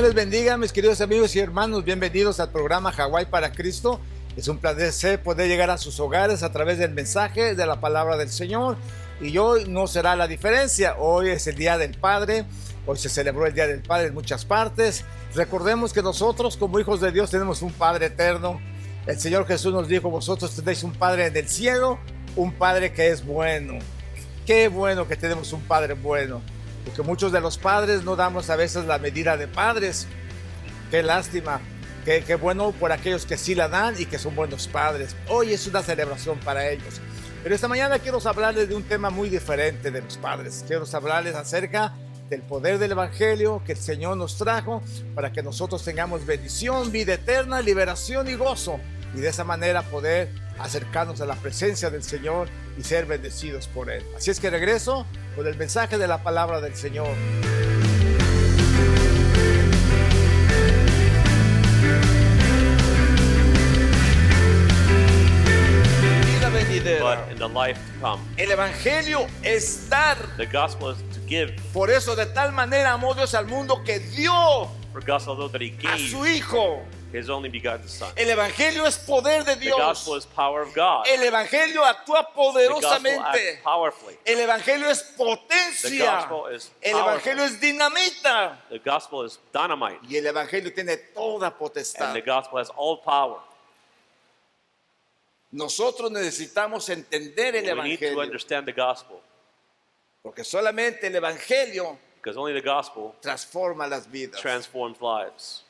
Señor les bendiga, mis queridos amigos y hermanos. Bienvenidos al programa Hawái para Cristo. Es un placer poder llegar a sus hogares a través del mensaje de la palabra del Señor. Y hoy no será la diferencia. Hoy es el Día del Padre. Hoy se celebró el Día del Padre en muchas partes. Recordemos que nosotros, como hijos de Dios, tenemos un Padre eterno. El Señor Jesús nos dijo: vosotros tenéis un Padre en el cielo, un Padre que es bueno. Qué bueno que tenemos un Padre bueno. Porque muchos de los padres no damos a veces la medida de padres. Qué lástima. Qué bueno por aquellos que sí la dan y que son buenos padres. Hoy es una celebración para ellos. Pero esta mañana quiero hablarles de un tema muy diferente de los padres. Quiero hablarles acerca del poder del Evangelio que el Señor nos trajo para que nosotros tengamos bendición, vida eterna, liberación y gozo. Y de esa manera poder acercarnos a la presencia del Señor y ser bendecidos por Él. Así es que regreso con el mensaje de la palabra del Señor. Vida venidera. But in the life to come. El Evangelio es dar. The gospel is to give. Por eso de tal manera amó Dios al mundo que dio For God so loved that He a gave su Hijo. His only begotten Son. El Evangelio es poder de The Dios. gospel is power of God. El Evangelio actúa The gospel poderosamente. acts powerfully. El Evangelio es The potencia. gospel is El powerful. Evangelio es dinamita. The gospel is dynamite. Y el Evangelio tiene toda And potestad. the gospel has all power. Nosotros necesitamos entender el We need to Evangelio. understand the gospel. Porque solamente el Evangelio Because only the gospel transforma las vidas. transforms lives.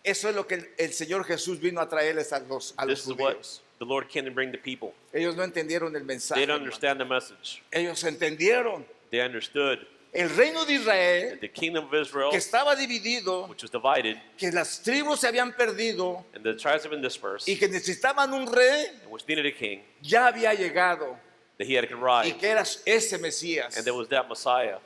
Eso es lo que el Señor Jesús vino a traerles a los This is what judíos. the Lord came to bring to people. Ellos no entendieron el They mensaje. didn't understand the message. Ellos entendieron. They understood El reino de Israel, that the kingdom of Israel, que estaba dividido, which was divided, que las tribus se habían perdido and the tribes have been dispersed, y que necesitaban un rey, and which needed a king, ya había llegado. that he had to Y arrive, que era ese Mesías. and there was that Messiah.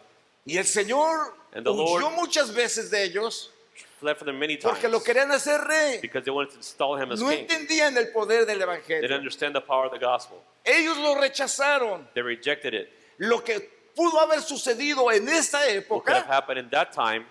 Y el Señor And the huyó Lord muchas veces de ellos Fled from them many times porque lo querían hacer rey. because they wanted to install him as No king. entendían el poder del They didn't Evangelio. understand the power of the gospel. Ellos lo rechazaron. They rejected it. Lo que pudo haber sucedido en esta What could have época, happened in that time,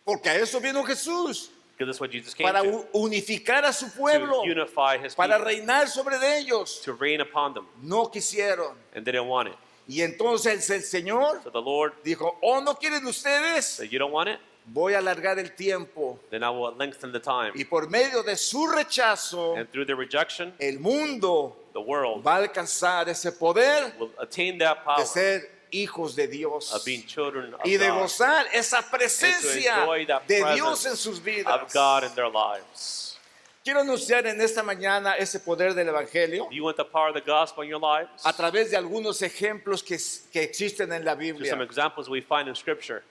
porque a eso vino Jesús, because that's what Jesus came para to unificar a su pueblo, to unify his para people, reinar sobre de ellos. to reign upon them, No quisieron. and they didn't want it. Y entonces el Señor So the Lord dijo: oh, ¿no quieren ustedes? said, "You don't want it? Voy a alargar el tiempo. Then I will lengthen the time." Y por medio de su rechazo, And through their rejection, el mundo the world va a alcanzar ese poder will attain that power de ser hijos de Dios of being children of y de God, gozar esa presencia enjoy that de presence Dios en sus vidas. of God in their lives. Quiero anunciar en esta mañana ese poder del Evangelio Do you want the power of the gospel in your lives? a través de algunos ejemplos que existen en la Through some Biblia. examples we find in Scripture.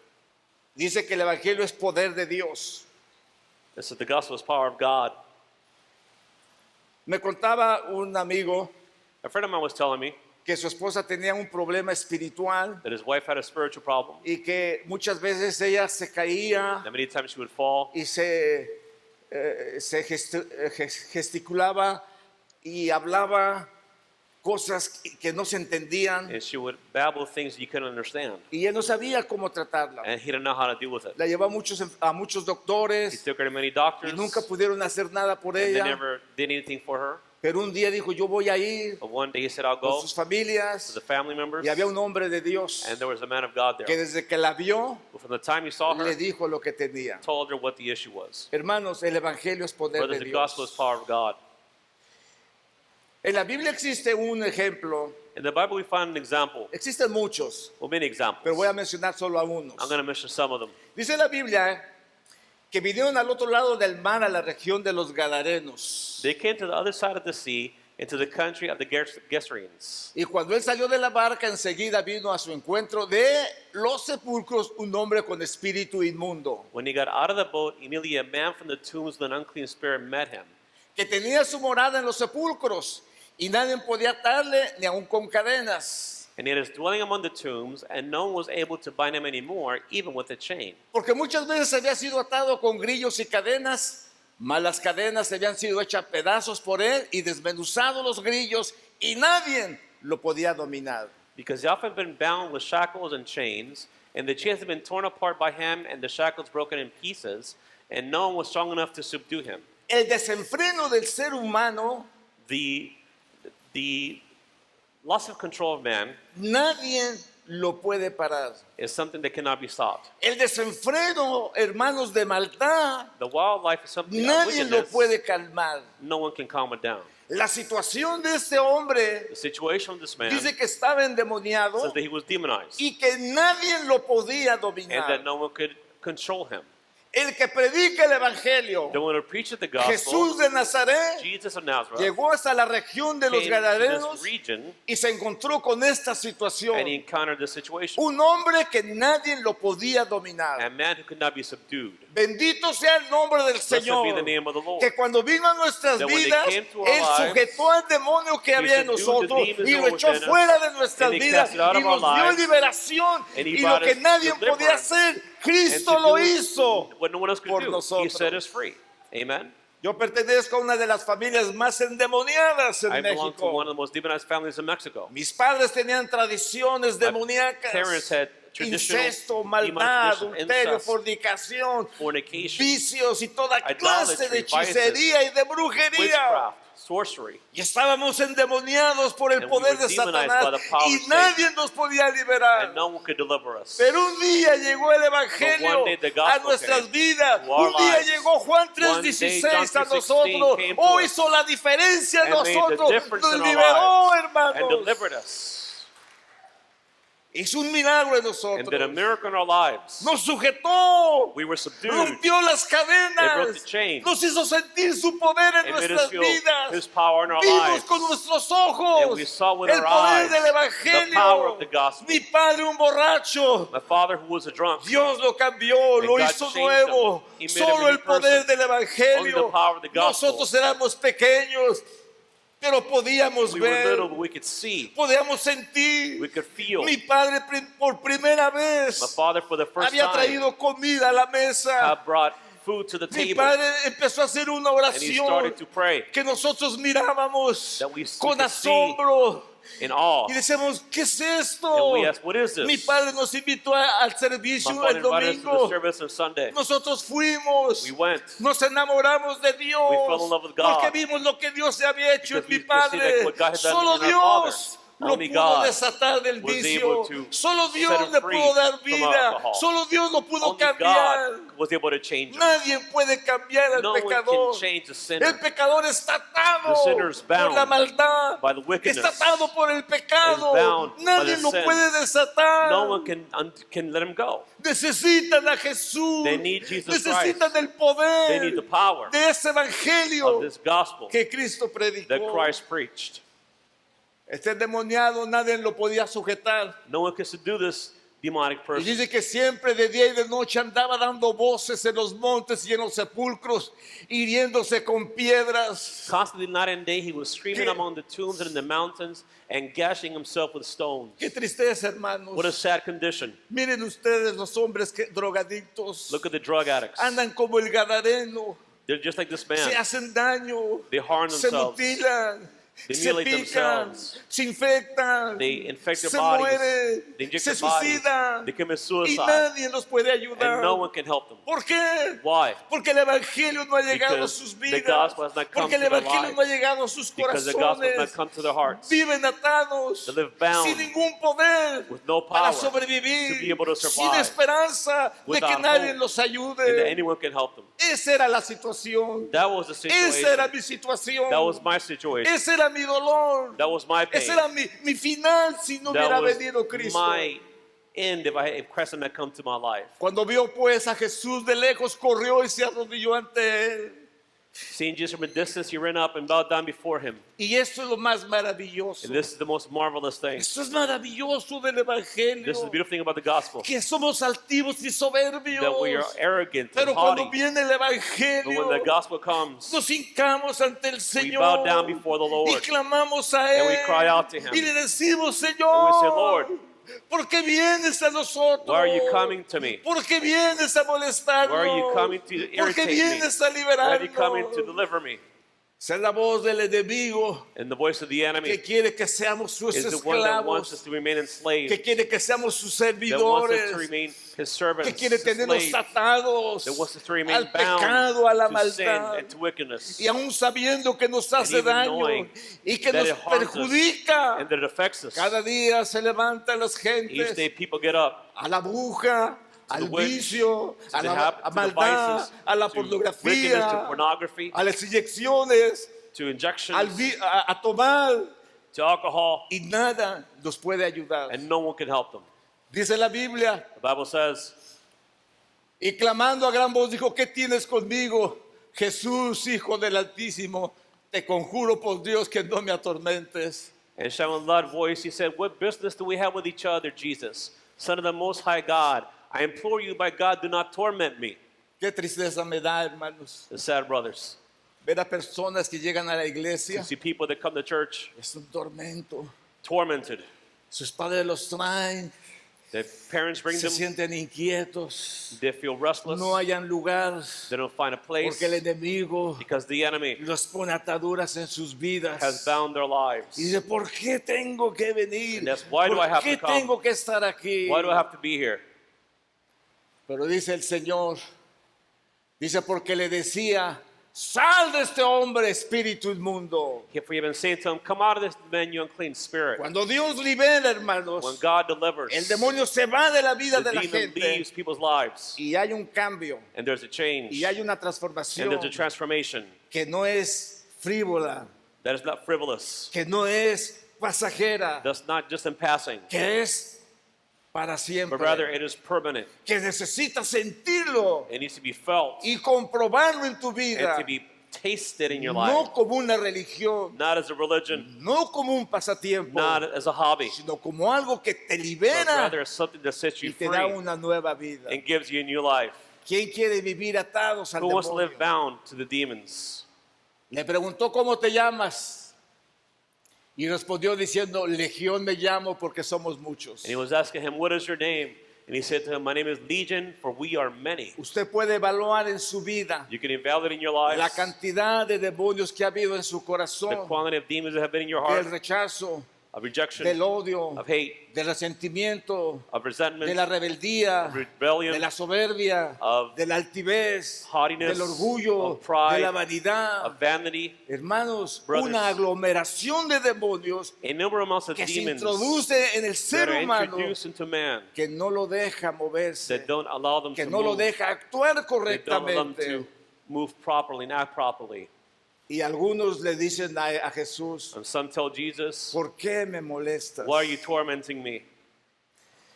Dice que el Evangelio es poder de Dios. This is the gospel is power of God. Me contaba un amigo A friend of mine was telling me que su esposa tenía un problema espiritual that his wife had a spiritual problem, y que muchas veces ella se caía that many times she would fall y se gesticulaba y hablaba cosas que no se entendían and she would babble things you couldn't understand, y él no sabía cómo tratarla. and he didn't know how to deal with it. La llevó a muchos He doctores took her to many y doctors, nunca pudieron hacer nada por and they ella. never did anything for her. Pero un día dijo: yo voy a ir But one day he said, "I'll con go sus to familias. the family members," Y había un hombre de Dios and there was a man of God que there. desde que la vio But from the time he saw her, le dijo lo que tenía. told her what the issue was. Hermanos, el Evangelio es poder Brothers, de the gospel is Dios. power of God. En la Biblia existe un ejemplo, In the Bible, we find an example. existen muchos, Well, many examples. pero voy a mencionar solo a unos. I'm going to mention some of them. Dice la Biblia que vinieron al otro lado del mar, a la región de los Gadarenos. They came to the other side of the sea, into the country of the Gerasenes. Y cuando él salió de la barca, enseguida vino a su encuentro de los sepulcros un hombre con espíritu inmundo, When he got out of the boat, immediately a man from the tombs with an unclean spirit met him. que tenía su morada en los sepulcros y nadie podía atarle ni aun con cadenas. And he had his dwelling among the tombs, and no one was able to bind him anymore, even with a chain. Porque muchas veces había sido atado con grillos y cadenas, mas las cadenas habían sido hechas pedazos por él y desmenuzados los grillos y nadie lo podía dominar. Because he often been bound with shackles and chains, and the chains had been torn apart by him, and the shackles broken in pieces, and no one was strong enough to subdue him. El desenfreno del ser humano, The loss of control of man nadie lo puede parar. is something that cannot be stopped. El desenfreno, hermanos, de maldad, The wildlife is something of nadie lo wickedness. puede calmar. No one can calm it down. La situación de este hombre The situation of this man dice que estaba endemoniado says that he was demonized y que nadie lo podía and that dominar. no one could control him. El que predica el evangelio, The one who preached the gospel, Jesús de Nazaret, Jesus of Nazareth, llegó hasta la región de los came to Gadarenos this region y se encontró con esta and he situación. encountered this situation. Un hombre que nadie lo podía A dominar. man who could not be subdued. Bendito sea el nombre del Blessed be the Señor. name of the Lord. Que cuando vino a nuestras That when they vidas, came to our Él lives, sujetó al demonio que He había en subdued the nosotros demons y that lo were echó within us, fuera de nuestras and He vidas cast it out y of our nos dio lives, liberación. and He Y brought lo que us nadie podía deliverance, hacer, And Cristo to lo do hizo what no one else could por do. He nosotros. set us free. Amen. Yo pertenezco a una de las familias más endemoniadas en I belong to one México. of the most demonized families in Mexico. Mis padres tenían tradiciones My demoníacas, parents had traditional incesto, demonic maldad, tradition, adulterio, incest, fornicación, fornication, vicios y toda clase de idolatry, hechicería y de brujería. witchcraft, sorcery. Y estábamos endemoniados por el And we poder were de demonized Satanás by the power y of Satan. nadie nos podía liberar. And no one could deliver us. Pero un día llegó el But Evangelio one day the a gospel nuestras came vidas. to our Un día lives. llegó Juan One day John 3:16 a 3:16 nosotros. came to Oh, us hizo la diferencia en and made the nosotros. difference Nos in our liberó, lives and hermanos. delivered us. Hizo un milagro en And did a nosotros. miracle in our lives. Nos sujetó. We were subdued. Rompió las It broke cadenas. the chains. Nos hizo sentir su poder en It made us nuestras feel vidas. His power in our Vimos lives. con nuestros And ojos we saw with el our poder eyes del the power Evangelio. of the gospel. Mi padre, un borracho, My father, who was a drunk, Dios lo cambió, And lo God hizo changed nuevo. him. He made him a Solo new el poder person. del Evangelio. Only the power of the gospel. Nosotros éramos pequeños, pero podíamos we were ver, little, but we could see, podíamos sentir. we could feel. Mi padre por primera My vez father, for the first había time, traído comida a la mesa. had brought food to the Mi table, padre empezó a hacer una and he oración started to pray que nosotros mirábamos That we con could see asombro in awe. y decíamos, ¿qué es esto? And we asked, what is Mi this? padre nos invitó al My servicio father el invited us to the domingo. service on Sunday. Nosotros fuimos, We went. nos enamoramos de Dios, We fell in love with God. porque vimos lo que Dios se había hecho en Because mi we could see padre. that what God had done Solo in our Dios Father. lo Only pudo God desatar del was vicio. able to Solo set Dios him le free pudo dar from vida. alcohol. Solo Dios lo pudo Only cambiar. God was able to change him. Nadie puede cambiar al No one pecador. can change the El sinner. pecador está atado The sinner is bound por la maldad. by the wickedness. Está atado por el pecado. Is bound by Nadie the lo sin. puede desatar. No one can let him go. Necesitan a Jesús. They need Jesus Necesitan Christ. el poder They need the power de ese evangelio of this gospel que Cristo predicó. that Christ preached. Este endemoniado nadie lo podía sujetar. No one can subdue this demonic Y person. dice que siempre de día y de noche andaba dando voces en los montes y en los sepulcros, hiriéndose con piedras. Constantly, night and day, he was screaming Qué- among the tombs and in the mountains and gashing himself with stones. Qué tristeza, hermanos. What a sad condition. Miren ustedes los hombres drogadictos. Look at the drug addicts. Andan como el Gadareno. They're just like this Se man. hacen daño. They harm Se themselves. mutilan. They Se mutilate pican. themselves. Se infectan. They infect their se bodies. mueren. They inject Se their bodies. suicidan. They commit Y suicide. nadie los puede ayudar. And no one can help them. ¿Por qué? Why? Porque el evangelio no ha llegado a Because sus the vidas. gospel has not come Porque el to their evangelio lives. no ha llegado a sus Because the gospel has not corazones. come to their hearts. Viven atados. They live bound sin ningún poder with no para power sobrevivir. to be able to Sin survive. esperanza de que Without nadie hope los And that ayude. anyone can help them. Esa era la situación. That was the Esa era situation. mi situación. That was my situation. Ese era mi dolor. That was my pain. Ese era mi final si no That hubiera was venido Cristo. my end if Christ had not come to my life. Cuando vio pues a Jesús de lejos, corrió y se arrodilló ante él. Seeing Jesus from a distance, he ran up and bowed down before him. Y esto es lo más maravilloso. And this is the most marvelous thing. Esto es maravilloso del This is the Evangelio. beautiful thing about the gospel. Que somos altivos y soberbios. That we are arrogant and Pero cuando haughty. viene el But Evangelio, when the gospel comes, nos hincamos ante el Señor. bow down before the Lord. Y clamamos a Él. And we cry out to Him. Y le decimos, And Señor, we say, Lord, ¿por qué vienes a nosotros? why are you coming to me? ¿Por qué vienes a molestarnos? Why are you coming to ¿Por qué irritate me? vienes a Why are you coming to liberarnos? deliver me? Ser la voz del enemigo And the voice of the enemy que quiere que seamos sus is the one that wants us esclavos, to remain enslaved, que quiere que seamos sus that wants us to servidores, remain his servants, que quiere his tenernos slaves, atados that wants us to remain al bound pecado, a la to sin maldad. and to wickedness, Y aún sabiendo que nos hace even daño knowing y que that nos it harms us perjudica. and that it affects us. Cada día se levantan las Each gentes day people get up a la bruja, al witch, vicio, to a the la to the maldad, vices, a la to wickedness, to pornografía, pornography, a las inyecciones, to injections, a tomar, to alcohol, y nada nos puede ayudar. and no one can help them. Dice la Biblia, The Bible says, y clamando a gran voz dijo, ¿qué tienes conmigo? Jesús, Hijo del Altísimo, te conjuro por Dios que no me atormentes. and shouting with a loud voice, he said, "What business do we have with each other, Jesus, Son of the Most High God? I implore you by God, do not torment me." Qué tristeza me da, hermanos, The sad brothers. ver a personas que llegan a la To iglesia. see people that come to church Es un tormento. tormented. Sus padres los traen, Their parents bring se them, sienten inquietos, they feel restless, no hayan lugar, they don't find a place porque el enemigo because the enemy los pone ataduras en sus has vidas. bound their lives. Y dice, ¿por qué tengo que venir? And that's, why do I ¿Por have qué to come? tengo que estar aquí? Why do I have to be here? Pero dice el Señor, dice, porque le decía, sal de este hombre, espíritu inmundo. For you've been saying to him, "Come out of this man, you unclean spirit." Cuando Dios libera, When hermanos, God delivers, el demonio se va de la vida the de la demon gente leaves people's lives, y hay un cambio and there's a change, y hay una and transformación there's a transformation que no es frívola, that is not frivolous, que no es pasajera, that's not just in passing, que es para but rather siempre, it is permanent. que necesitas sentirlo It needs to be felt y comprobarlo en tu and vida, to be tasted in your life, no como una religión, not as a religion, no como un pasatiempo, not as a hobby, sino como algo que te but libera rather as something that sets y you te da free una nueva vida. and gives you a new life. ¿Quién quiere vivir atados al Who wants to live demonio? bound to the demons? Le preguntó, ¿cómo te llamas? Y respondió diciendo, Legión me llamo porque somos muchos. And he was asking him, "What is your name?" And he said to him, "My name is Legion, for we are many." Usted puede evaluar en su vida You can evaluate in your la lives cantidad de demonios que ha habido en su the corazón, quantity of demons that have been in your del heart, rechazo, of rejection, del odio, of hate, del resentimiento, of resentment, de la rebeldía, of rebellion, de la soberbia, of de la altivez, haughtiness, del orgullo, of pride, de la vanidad. of vanity, Hermanos, Brothers, una aglomeración de demonios innumerable amounts of que se demons introduce en el that ser are humano introduced into man que no lo deja moverse, that don't allow them que to no lo move, deja actuar that don't allow them correctamente. to move properly, not properly. Y algunos le dicen a Jesús, And some tell Jesus, ¿por qué me molestas? "Why are you tormenting me?"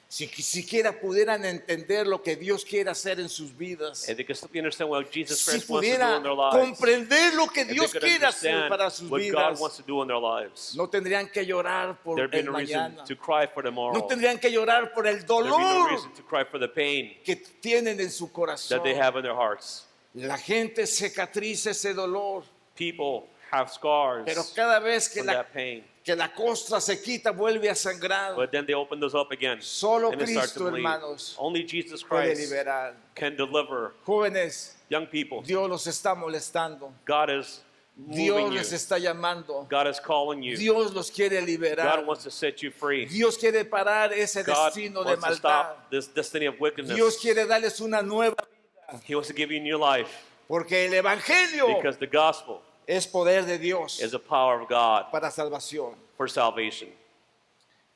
Si siquiera pudieran entender lo que Dios quiere hacer en sus vidas, And they can simply understand what Jesus si Christ wants to do pudiera in their lives. comprender lo que If they Dios could quiere hacer understand para sus what God vidas, wants to do in their lives, no tendrían que llorar por there'd be el no reason mañana, to cry for tomorrow. no tendrían que llorar por el There'd be no dolor reason to cry for the pain que tienen en su corazón. that they have in their hearts. La gente cicatriza ese dolor, People have scars pero cada vez que from la, that pain, que la costra se quita vuelve a sangrar. but then they open those up again Solo and they start Cristo, to bleed. hermanos, Only Jesus puede Christ liberar. can deliver Jóvenes, young people. Dios los está molestando. God is Dios moving you. les está llamando. God is calling you. Dios los quiere liberar. God wants to set you free. Dios quiere parar ese God destino de wants to maldad. stop this destiny of wickedness. Dios quiere darles una nueva vida. He wants to give you new life Porque el Evangelio because the gospel es poder de Dios is the power of God para salvación. for salvation.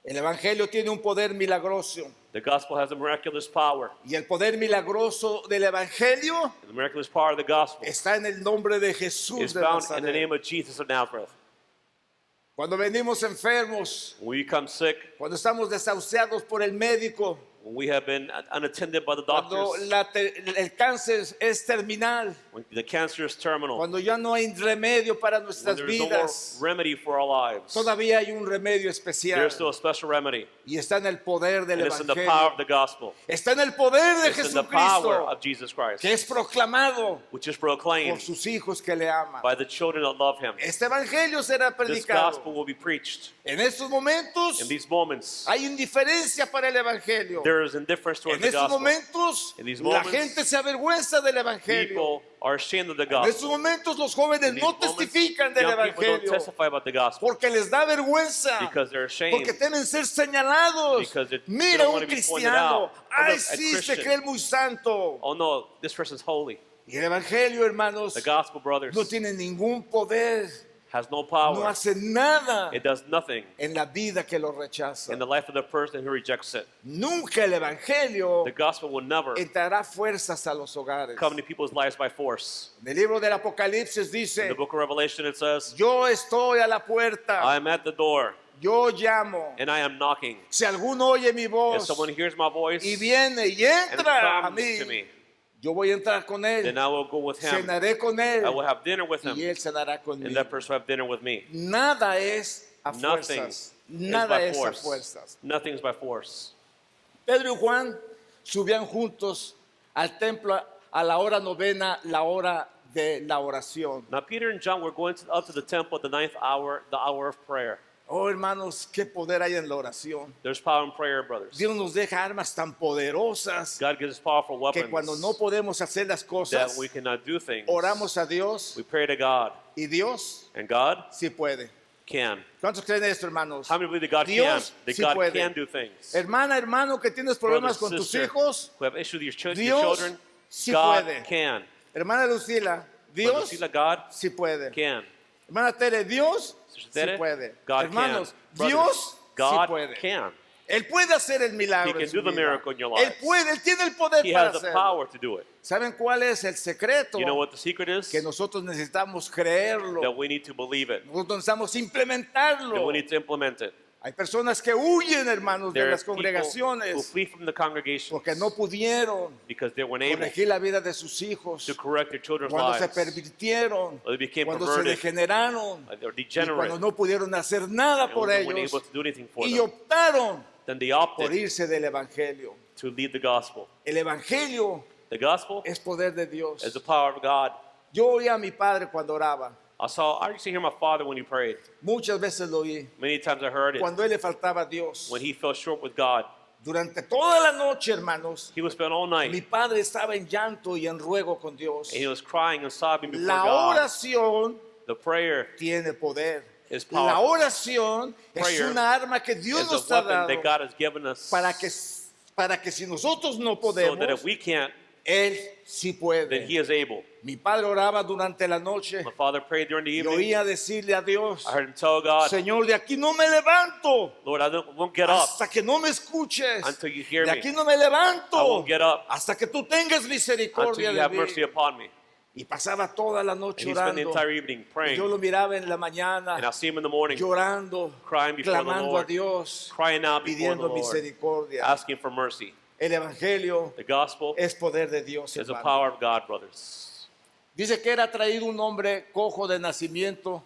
El Evangelio tiene un poder milagroso. The gospel has a miraculous power. Y el poder milagroso del Evangelio The miraculous power of the gospel está en el nombre de Jesús is de found in the Nazaret. name of Jesus of Nazareth. Cuando venimos enfermos, When we become sick, cuando estamos desahuciados por el médico, when we have been unattended by the cuando doctors, el cáncer es terminal, when the cancer is terminal, cuando ya no hay remedio para when nuestras there is no more vidas, remedy for our lives, todavía hay un remedio especial there is still a special remedy. y está en el poder del And it's in the power Evangelio. of the gospel. Está en el poder de It's in the power Jesucristo, of Jesus Christ, que es proclamado which is por proclaimed sus hijos que le aman. by the children that love Him. Este Evangelio será This predicado. gospel will be preached. En estos momentos In these moments, hay indiferencia para el Evangelio. there is indifference towards En the estos gospel. momentos, In these la moments, gente se avergüenza del Evangelio. People are ashamed of the En gospel. estos momentos, los jóvenes In these no moments, testifican del young people don't Evangelio testify about the gospel porque les da vergüenza, because they're ashamed. porque temen ser señalados. Because they Mira don't un want to be pointed cristiano, out. ay Look, a sí, se Christian. cree muy santo. Oh no, this person's holy. Y el Evangelio, hermanos, The gospel, brothers, no tiene ningún poder, has no no power. hace nada It does nothing en la vida que lo rechaza. in the life of the person who rejects it. Nunca el Evangelio The gospel will never entrará fuerzas a los hogares. come to people's lives by force. En el libro del Apocalipsis In dice, the book of Revelation it says, yo estoy a la puerta, I am at the door yo llamo. and I am knocking. Si alguno oye mi If voz someone hears my voce y viene y and entra a comes mí, to me, yo voy a entrar con él, then I will go with him. cenaré con él I will have dinner with him, y él cenará and conmigo. that person will have dinner with me. Nada es a Nothing fuerzas. is Nada by es a force. fuerzas. Nothing is by force. Pedro y Juan subían juntos al templo a la hora novena, la hora de la oración. Now Peter and John were going up to the temple at the 9th hour, the hour of prayer. Oh, hermanos, qué poder hay en la oración. There's power in prayer, brothers. Dios nos deja armas tan poderosas God gives us powerful que weapons cuando no podemos hacer las that cosas, we cannot do things. oramos a Dios We pray to God, y Dios and God sí puede. can. ¿Cuántos creen esto, hermanos? How many believe that God Dios can? That sí God puede. can do things. Hermana, hermano, que tienes problemas Brothers, con tus sister, hijos, who have issues with your Dios children, sí God puede. can. hermana Lucila, Brother Dios Sheila, God sí puede. can. Hermana Tere, Dios Sister sí Tere, puede. God Hermanos, can. Brothers, Dios God sí puede. can. Él puede hacer el milagro. He can en su do the vida. miracle in your Él lives. puede, él tiene el poder He para has the hacerlo. power to do it. ¿Saben cuál es el secreto? You know what the secret is? Que nosotros necesitamos creerlo. That we need to believe it. Nosotros necesitamos That implementarlo. we need to implement it. Hay personas que huyen, hermanos, de There are las people who congregaciones flee from the congregation porque no pudieron because they weren't able corregir la vida de sus hijos, to correct their children's cuando se lives. pervirtieron, Or they became cuando se perverted. degeneraron, Or they were y degenerate. cuando no pudieron hacer nada And por they weren't ellos able to do anything for y them. optaron Then they por opted irse del Evangelio. to lead the gospel. El Evangelio The gospel es poder de Dios. is the power of God. Yo oía a mi padre cuando oraba. I used to hear my father when he prayed. Muchas veces lo oí. Many times I heard it. Cuando él le faltaba a Dios. When he fell short with God, Durante toda la noche, hermanos, he would spend all night mi padre estaba en llanto y en ruego con Dios. and he was crying and sobbing before La God. oración The prayer tiene poder. is La powerful. oración es Prayer una arma que Dios It's nos a ha weapon dado that God has given us para que si nosotros no so that if podemos, we can't, Él sí then puede. he is able. Mi padre oraba durante la noche My father prayed during the y evening. oía decirle a Dios, I heard him tell God, Señor, de aquí no me levanto Lord, I won't get up hasta que no me escuches. until you hear De me. aquí no me I levanto won't get up hasta que tú tengas until misericordia you de have mí. mercy upon me. Y pasaba toda la And noche he spent the orando. entire evening Y praying. yo lo miraba en la And mañana I'll see him in the morning llorando, crying before the clamando a Lord, Dios, crying out before the pidiendo Lord, misericordia. asking for mercy. El Evangelio The gospel es poder de Dios, is the hermano. power of God, brothers. Dice que era traído un hombre cojo de nacimiento,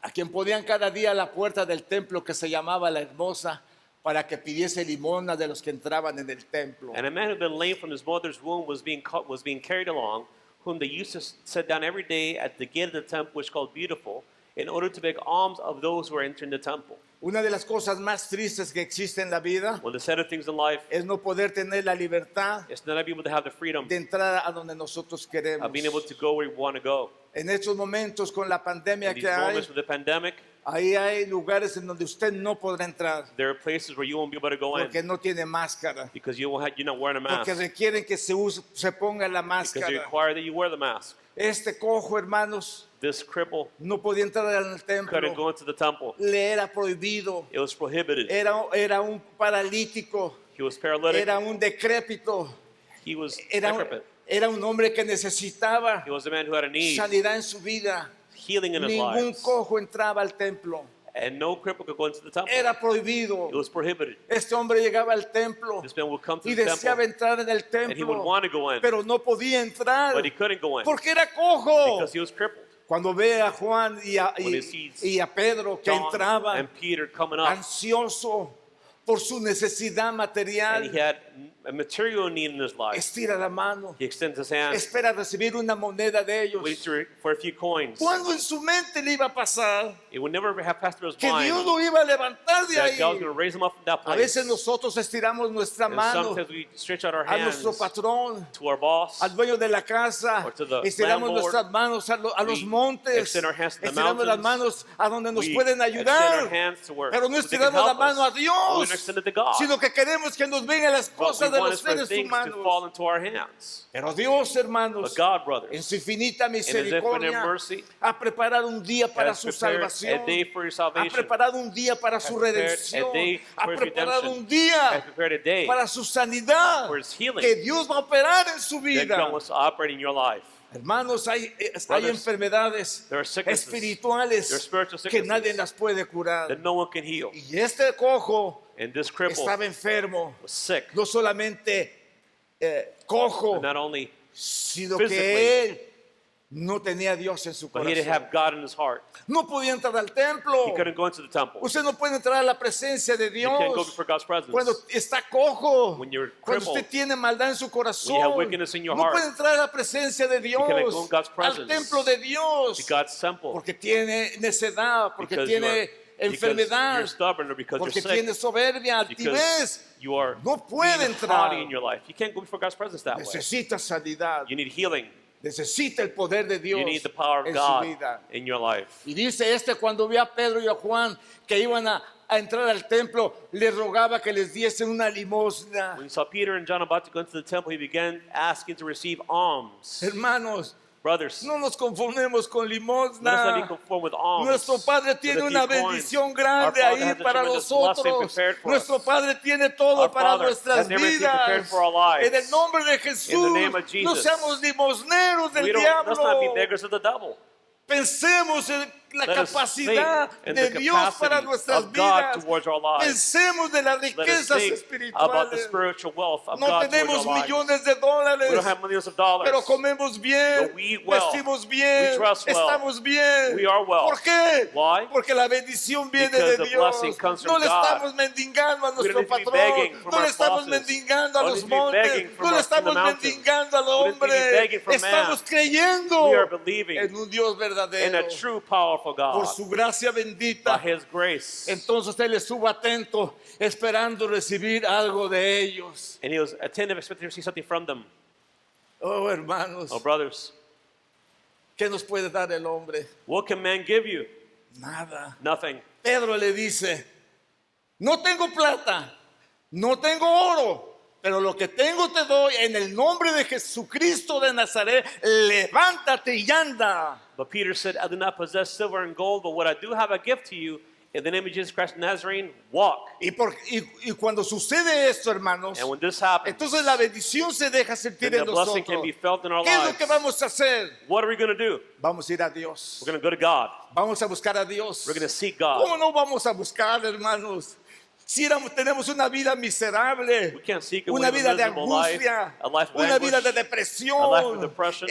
a quien podían cada día a la puerta del templo que se llamaba La Hermosa, para que pidiese limosna de los que entraban en el templo. And a man who had been lame from his mother's womb was being carried along, whom they used to set down every day at the gate of the temple, which is called Beautiful, in order to beg alms of those who are entering the temple. Una de las cosas más tristes que existe en la vida One of the sadder things in life es no poder tener la libertad is not being able to have the freedom de entrar a donde nosotros queremos. of being able to go where we want to go. En estos momentos con la pandemia In these que hay, moments with the pandemic, ahí hay lugares en donde usted no podrá entrar there are places where you won't be able to go in porque no tiene máscara, because you're not wearing a mask. porque requieren que se ponga la Because they máscara. require that you wear the mask. Este cojo, hermanos, This cripple no podía entrar al couldn't templo, go into the temple. le era prohibido, It was prohibited. era un paralítico, He was paralytic. era un decrépito, He was era, decrepit. era un hombre que necesitaba He was a man who had a need, sanidad en su vida. healing in his Ningún lives. cojo entraba al templo, And no cripple could go into the temple. era prohibido. It was prohibited. Este hombre llegaba al templo This man would come to y the deseaba temple entrar en el and he would templo, want to go in, pero no podía entrar but he couldn't go in porque era cojo. because he was crippled. Cuando ve a Juan When he sees y a Pedro que John entraban and Peter coming up, ansioso, por su necesidad and material. he had a material need in his life. Estira la mano. He extends his hand, Espera recibir una moneda de ellos. waiting for a few coins. ¿Cuándo en su mente le iba a pasar It would never have passed through his que mind Dios lo iba a levantar de that ahí? God was going to raise him up from that A place. veces nosotros estiramos nuestra And mano sometimes we stretch out our a hands nuestro patrón, to our boss, al dueño de la casa. or to the Estiramos landlord. nuestras manos a los We montes. extend our hands to the Estiramos las mountains. manos a donde nos we pueden extend our ayudar. hands to where Pero no they can estiramos la help mano a us. But we don't Dios, extend it to God. sino que queremos que nos vengan las But we cosas de want los for seres things to fall humanos. into our hands. Pero Dios, hermanos, But God, en brothers, su infinita in His misericordia, infinite mercy, ha preparado un día para has su prepared salvación. a day for your Ha salvation. preparado un día para su prepared redención. a day Ha for his preparado redemption. un día Has prepared a day para su sanidad. for his healing. Que Dios va a operar en su that vida. God wants to operate in your life. Hermanos, hay Brothers, enfermedades there are sicknesses, espirituales there are spiritual que sicknesses nadie las puede curar. that no one can heal. Y este cojo And this cripple estaba enfermo. was sick. No solamente cojo, But not only, sino physically, que él no tenía a Dios en su but he didn't corazón. have God in his heart. No podía entrar al templo. He couldn't go into the temple. Usted no puede entrar a la presencia de You can't go Dios before God's presence. cuando está cojo, When you're cuando crippled, usted tiene maldad en su corazón. when you have wickedness in your No heart, puede entrar a la presencia de Dios, cannot go in God's al presence, templo de Dios, to God's temple, porque tiene necedad, porque because tiene because enfermedad, you're stubborn or because porque you're sick, tiene soberbia, because altivez. you are No puede being entrar. haughty in your life. You can't go before God's presence that way. Necesita sanidad, You need healing. necesita el poder de Dios You need the power of en su God vida. in your life. Y dice cuando vio a Pedro y a Juan que iban a entrar al templo, le rogaba que les diesen una limosna. When he saw Peter and John about to go into the temple, he began asking to receive alms. Hermanos, Brothers, no nos conformemos con let us not be limosna. conformed with alms. Nuestro Padre tiene With a una few coins. bendición Our grande Father ahí has a para tremendous blessing nosotros. prepared for Nuestro us. Padre tiene todo Our para Father nuestras has everything prepared vidas. for our lives. En el nombre de Jesús, name of no Jesus. seamos limosneros del Let's not be diablo. beggars of the devil. Pensemos en la Let us capacidad think in de the Dios para capacity nuestras of God vidas. towards our lives. Pensemos de las Let us riquezas think about the espirituales. spiritual wealth of No God towards tenemos our lives. millones de We don't dólares, have millions of dollars. pero comemos bien, But we eat well. vestimos bien, We dress well. estamos bien. We are well. ¿Por qué? Why? Porque la bendición viene Because de the Dios. blessing comes No from le God. estamos mendigando a We don't nuestro need to be patrón, begging from no le our estamos bosses. mendigando a We los don't need to be begging montes, from no le the estamos mountains. mendigando al We don't need to be hombre. begging from Estamos man. creyendo We are believing en un Dios in verdadero. a true, powerful Por God. su gracia By bendita. His grace. Entonces él estuvo atento, esperando recibir algo de ellos. And he was attentive, expecting to receive something from them. Oh, hermanos, Oh, brothers, ¿qué nos puede dar el hombre? what can man give you? Nada. Nothing. Pedro le dice, no tengo plata, no tengo oro, pero lo que tengo te doy en el nombre de Jesucristo de Nazaret, levántate y anda. But Peter said, I do not possess silver and gold, but what I do have I give to you. In the name of Jesus Christ of Nazarene, walk. Y cuando sucede esto, hermanos, And when this happens, entonces la bendición se deja sentir then en the blessing nosotros. can be felt in our ¿Qué es lo lives. que vamos a hacer? What are we going to do? Vamos a ir a Dios. We're going to go to God. Vamos a buscar a Dios. We're going to seek ¿Cómo God. no vamos a buscar, hermanos? Si tenemos una vida miserable, We can't seek it. una We have vida a de miserable life, angustia, a life of una vida de anguish, a life of depresión. depression.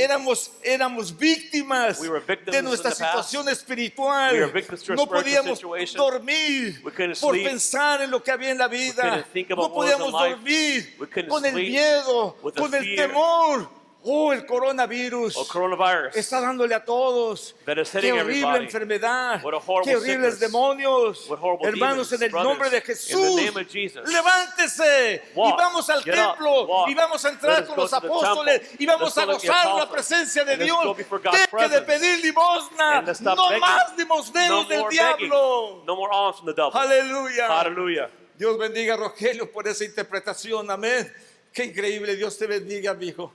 Éramos víctimas We were victims de nuestra in the past. situación espiritual. We were victims to our No spiritual podíamos situation. dormir We couldn't por sleep. pensar en lo que había en la vida. couldn't think about No what was in podíamos life. dormir We couldn't con el sleep miedo, with the con el fear. temor. Oh, el coronavirus Or coronavirus. está dándole a todos. That is Qué hitting horrible everybody. enfermedad. What a horrible Qué horribles sickness. demonios. What horrible Hermanos, demons, en el brothers, nombre de in the Jesús, name of Jesus. levántese Walk, y vamos al get up, templo walk. y vamos a Let entrar us con go los to the apóstoles temple. y vamos Let's a go with the gozar la apostles. presencia de And let's Dios. go before God's Deje de presence. pedir limosna. And let's stop No begging. más limosneros No del more begging. diablo. No more alms from the devil. Aleluya. Hallelujah. Dios bendiga a Rogelio por esa interpretación. Amén. Qué increíble. Dios te bendiga, mi hijo.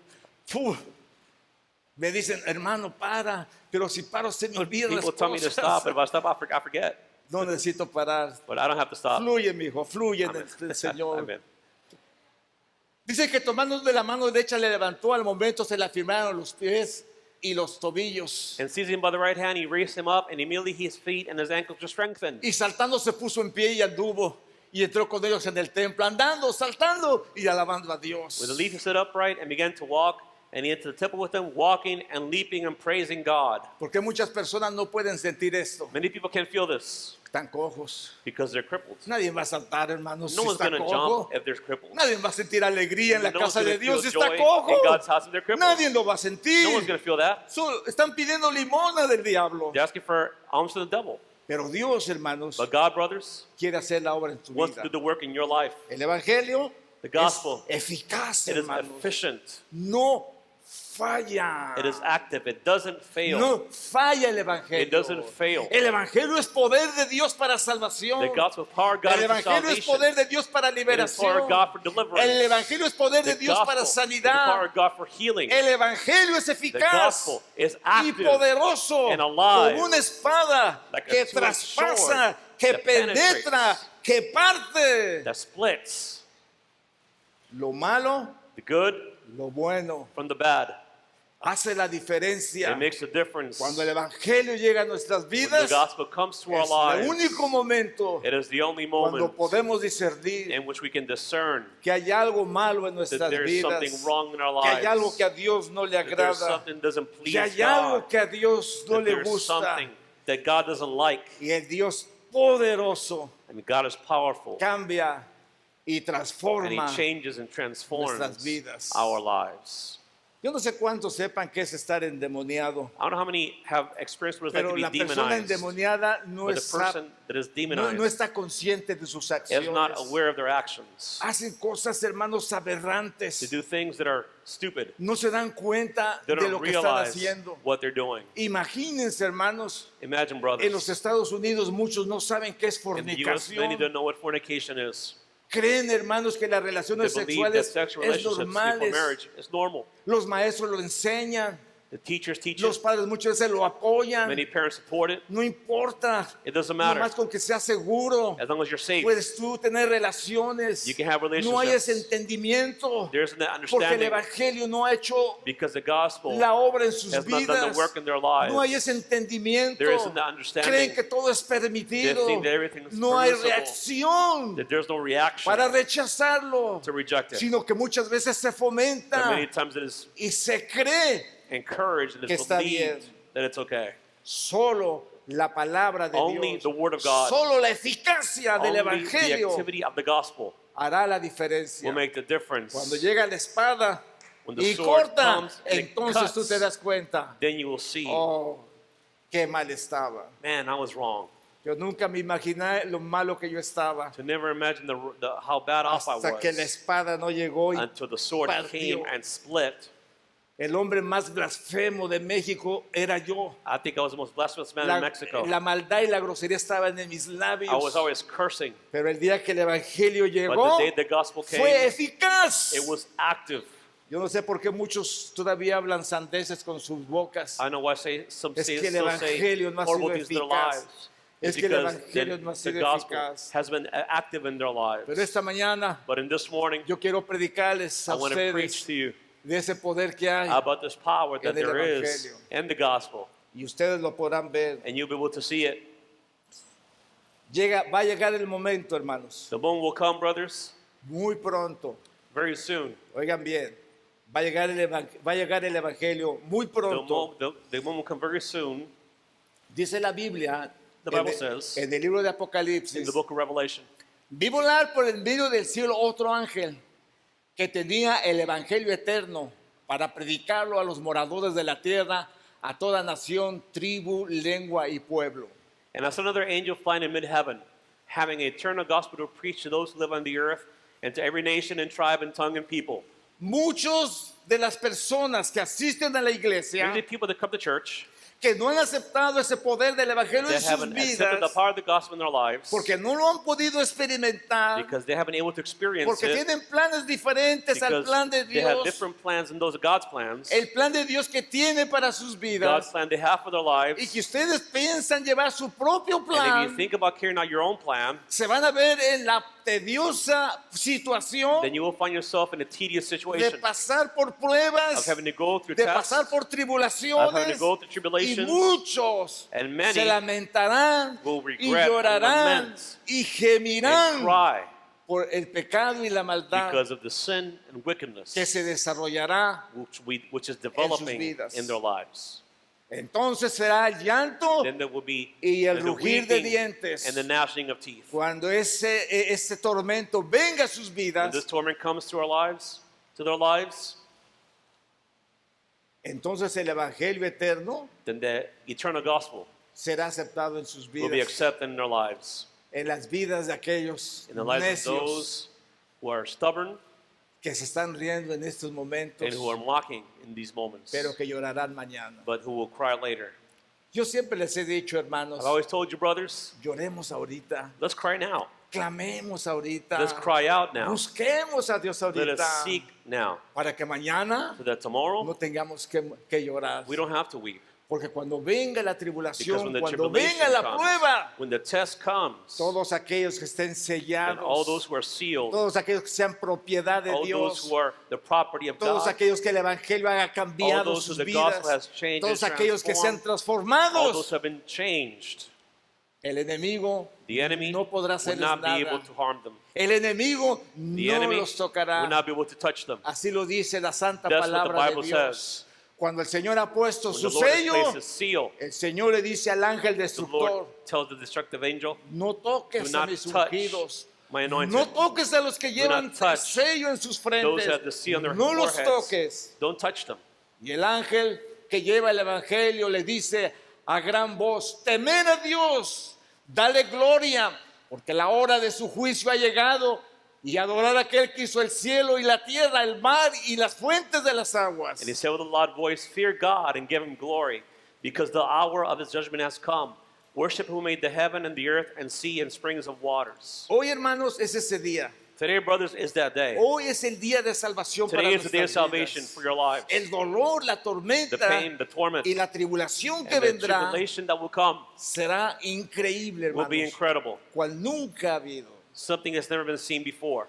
Me dicen, hermano, para. Pero si paro, se me olvidan las People tell me to cosas. stop, but if I stop, I forget. No necesito parar. But I don't have to stop. Fluye, mi hijo, fluye en Amen. el Señor. Amen. Dice que tomando de la mano derecha le levantó, al momento se le afirmaron los pies y los tobillos. And seizing him by the right hand, he raised him up, and immediately his feet and his ankles were strengthened. Y saltando se puso en pie y anduvo. Y entró con ellos en el templo, andando, saltando y alabando a Dios. With the leaf, he stood upright and began to walk, and he entered the temple with them, walking and leaping and praising God. Porque muchas personas no pueden sentir esto. Many people can feel this. Están cojos. because they're crippled. Nadie va a saltar, hermanos, No si one's está going to cojo. jump if they're crippled. Nadie va a sentir alegría en la No one's casa de going to feel Dios si está joy cojo. in God's house if they're crippled. Nadie lo va a No sentir. one's going to feel that. Están pidiendo limosna del diablo. They're asking for alms to the devil. Pero Dios, hermanos, But God, brothers, quiere hacer la obra en tu wants vida. to do the work in your life. El evangelio The gospel, es eficaz, it is hermanos. efficient. No falla. It is active. It doesn't fail. No falla el evangelio. It doesn't fail. El evangelio es poder de Dios para The salvación. gospel of power of God El is for evangelio es salvation. poder de Dios para It is power liberación. of God for deliverance. El evangelio es poder de The Dios para gospel is the power sanidad. of God for healing. El evangelio es The eficaz gospel is y active poderoso and alive, como una espada like a que two-edged traspasa, sword que that penetra, penetrates, que parte that splits lo malo, the good lo bueno. from the bad. Hace la diferencia. It makes a difference. Cuando el evangelio llega a nuestras When the vidas, gospel comes to our es el lives, único momento it is the only cuando moment podemos discernir in which we can discern que hay algo malo en that nuestras there's vidas, something wrong in our que hay algo lives, que a Dios no le that there's agrada, something that doesn't please que hay God, algo que a Dios no that le there's gusta. something that God doesn't like. Y el Dios poderoso I mean, God is powerful, cambia y and transforma. He changes and transforms nuestras vidas. our lives. Yo no sé cuántos sepan qué es estar endemoniado, I don't know how many have experienced what it's like pero to be la persona demonized, endemoniada no but the está, person that is no demonized está consciente de sus is acciones. not aware of their actions. Hacen cosas, hermanos, They aberrantes. do things that are stupid. No se dan cuenta They de don't lo que están realize haciendo. what they're doing. Imagínense, hermanos, Imagine, en los brothers, Estados Unidos muchos no saben qué es in the U.S., many fornicación. don't know what fornication is. Creen, hermanos, que las They relaciones believe that sexuales sexual es relationships before normales. marriage is normal. Los maestros lo enseñan, The teachers teach los it. padres muchas veces lo apoyan. Many parents support it. No importa, It doesn't matter. nomás con que sea seguro. As long as you're safe, Puedes tú tener relaciones. you can have No hay ese relationships. entendimiento. There isn't that Porque el understanding evangelio no ha hecho because the gospel la obra en sus has not done vidas. the work in their lives. No hay ese entendimiento. There isn't that understanding. Creen que todo es permitido. They think that everything is No hay permissible. reacción That there's no reaction para rechazarlo, to reject it. sino que muchas veces se But fomenta many times it is y se cree encouraged and que it's está believed bien. that it's okay. solo la palabra de Only Dios. the word of God, Solo la eficacia del only the evangelio activity of the gospel hará la diferencia. will make the difference. Cuando llega la espada When the y sword corta, comes and it entonces tú cuts, te das cuenta, then you will see, oh, qué mal estaba. man, I was wrong. Yo nunca me imaginé lo malo que yo estaba To never imagine how bad off I hasta que la was espada no llegó y until the sword partió. came and split. el hombre más blasfemo de México era yo. I think I was the most blasphemous man in Mexico. La maldad y la grosería estaban en mis labios. I was always cursing. Pero el día que el evangelio But llegó, the day the gospel fue came, eficaz. it was active. Yo no sé por qué muchos todavía hablan sandeces con sus bocas. I know why some Es say, que el still say evangelio no ha horrible sido things in their eficaz. lives. Es It's que el because evangelio no ha the sido gospel eficaz. has been active in their lives. Pero esta mañana But in this morning, yo quiero predicarles I a want to preach ustedes to you de ese poder que hay. about this power that en el there is evangelio. in the gospel. Y ustedes lo podrán ver. And you'll be able to see it. Va a llegar el momento, hermanos. The moment will come, brothers, Muy pronto. very soon. Oigan bien. Va a llegar el evangelio muy pronto. The moment will come very soon Dice la Biblia The Bible says, en el libro de in Apocalipsis. the book of Revelation. Vi volar por el medio del cielo otro ángel que tenía el evangelio eterno para predicarlo a los moradores de la tierra, a toda nación, tribu, lengua y pueblo. And I saw another angel flying in mid-heaven, having an eternal gospel to preach to those who live on the earth, and to every nation and tribe and tongue and people. Muchos de las personas que asisten a la iglesia, Many people that come to church que no han aceptado ese poder del evangelio en that sus haven't accepted the vidas, power of the gospel in their lives porque no lo han podido experimentar, because they haven't been able to experience porque it tienen planes diferentes al because plan de they have Dios, different plans than those of God's plans. el plan de Dios que tiene para sus God's vidas, plan they have for their lives. y que ustedes piensan llevar su propio And if plan, you think about carrying out your own plan, se van a ver en la tediosa situación then you will find yourself in a tedious de situation pasar por of pruebas, having to go through de tests, pasar por of having tribulaciones, to go through y tribulations, muchos and many se lamentarán will y regret and llorarán lament y and gemirán cry por el pecado y la maldad because of the sin and wickedness que se desarrollará. which is developing vidas. in their lives. Entonces será el llanto Then there will be y el the rugir de weeping dientes. and the gnashing of teeth. Cuando ese tormento venga a sus When this vidas, torment comes to our lives, to their lives, entonces el evangelio eterno then the eternal gospel será aceptado en sus will be vidas, accepted in their lives, en las vidas de aquellos in the lives of necios those who are stubborn que se están riendo en estos momentos, and who are mocking in these moments, pero que llorarán mañana. but who will cry later. Yo siempre les he dicho, hermanos, I've always told you, brothers, lloremos ahorita, let's cry now. clamemos ahorita, Let's cry out now. busquemos a Dios Let us ahorita, seek now, para que mañana so that tomorrow no tengamos que llorar. we don't have to weep. Porque cuando venga la Because tribulación, when the cuando tribulation venga la comes, prueba, when the test comes, todos aquellos que estén and all those sellados, who are sealed, todos aquellos que sean propiedad de all those Dios, who are the property of todos God, aquellos que el evangelio haya all cambiado those who sus the vidas, gospel has changed, todos and aquellos que sean transformed, all those transformados, who have been changed, el enemigo the enemy no podrá will hacerles not be nada. able to harm them. El enemigo The no enemy los will tocará. not be able to touch them. Así lo dice la santa That's what the palabra de Bible Dios. says. Cuando el Señor ha puesto When su the Lord has sello, placed his seal, el Señor le dice al ángel the destructor, Lord tells the destructive angel, no do toques a not mis touch ungidos. my anointed. No toques a los que llevan not touch sello en sus Those frentes. who have the seal on their No los foreheads, toques. don't touch them. Y el ángel que lleva el evangelio le dice a gran voz, temed a Dios, dale gloria, porque la hora de su juicio ha llegado, y adorar a aquel que hizo el cielo y la tierra, el mar y las fuentes de las aguas. And he said with a loud voice, fear God and give him glory, because the hour of his judgment has come. Worship who made the heaven and the earth and sea and springs of waters. Hoy, hermanos, es ese día. Today, brothers, is that day. Hoy es el día de salvación para Today is the day of nuestras salvation vidas. for your lives. El dolor, la The tormenta pain, the torment, y la tribulación que and the vendrá tribulation that will come será increíble, will be hermanos, incredible. cual nunca ha habido. Something that's never been seen before.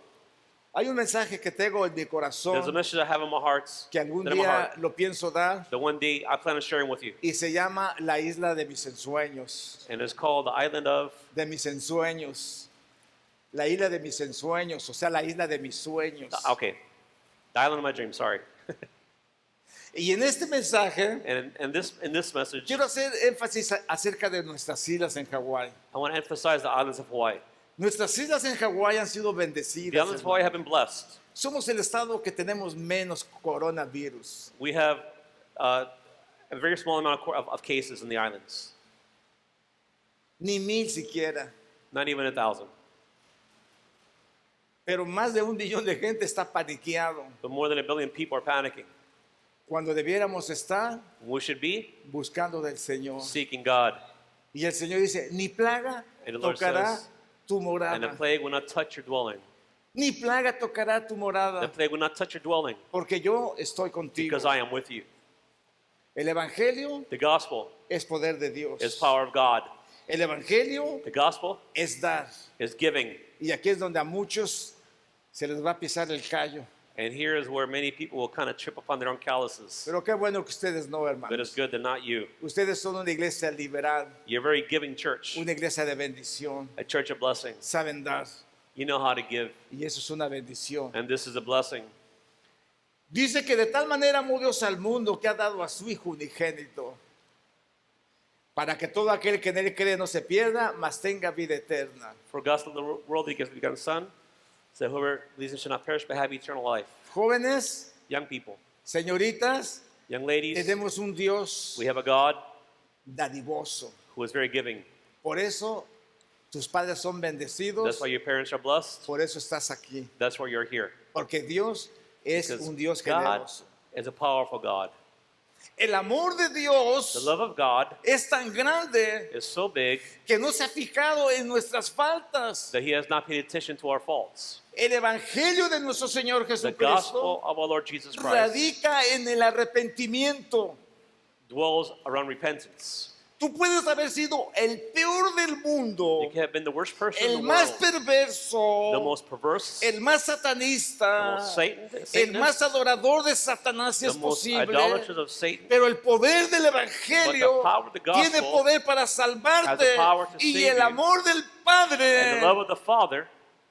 Hay un mensaje que tengo en mi There's a corazón message I have in my heart, que algún that in my día heart, lo pienso dar that one day I plan on sharing with you. y se llama La Isla de mis ensueños. And it's called the island of, De mis ensueños. La isla de mis ensueños, o sea, la isla de mis sueños. okay, the island of my dreams, sorry. Y en este mensaje And in this message, quiero hacer énfasis acerca de nuestras islas en Hawái. I want to emphasize the islands of Hawaii. Nuestras islas en Hawái han sido The bendecidas. islands of Hawaii have hermano. been blessed. Somos el estado que tenemos menos coronavirus. We have a very small amount of cases in the islands, Ni 1,000 siquiera. not even 1,000. Pero más de 1 billón de gente está paniqueado. But more than 1 billion people are panicking. Cuando debiéramos estar We should be buscando del Señor. seeking God. Y el Señor dice, ni plaga And the Lord tocará says, tu And the morada. plague will not touch your dwelling. Ni plaga tocará tu The morada. plague will not touch your dwelling, Porque yo estoy contigo. because I am with you. El Evangelio The gospel es poder de Dios. is power of God. El Evangelio The gospel es dar. is giving. Y aquí es donde a muchos se les va a pisar el callo. And here is where many people will kind of trip upon their own calluses. Pero qué bueno que ustedes no, But it's hermanos. good that not you. Ustedes son una iglesia liberal, You're a very giving church, una iglesia de bendición. a church of blessing. Saben dar. You know how to give, Y eso es una bendición. and this is a blessing. Dice que de tal manera amó Dios al mundo que ha dado a su Hijo unigénito, para que todo aquel que en él cree no se pierda, mas tenga vida eterna. For God so loved the world, He gives His begotten Son, so whoever believes in shall not perish but have eternal life. Jóvenes, Young people, señoritas, young ladies, tenemos un Dios we have a God dadivoso. who is very giving. Por eso tus padres son bendecidos, That's why your parents are blessed. por eso estás aquí. That's why you're here. Porque Dios es Because un Dios God generoso. is a powerful God. El amor de The Dios love of God es tan grande is so big que no se ha fijado en nuestras faltas. that He has not paid attention to our faults. El evangelio de nuestro Señor The Jesucristo gospel of our Lord Jesus Christ radica en el arrepentimiento. dwells around repentance. Tú puedes haber sido el peor del mundo, You have been the worst person in el the más world, perverso, the most perverse, el más the satanista, most el Satanist, más adorador de Satanás si the es most posible. idolatrous of Satan. Pero el poder del Evangelio But the power of the gospel tiene poder para has salvarte the power to y save el you. amor del And Padre the love of the Father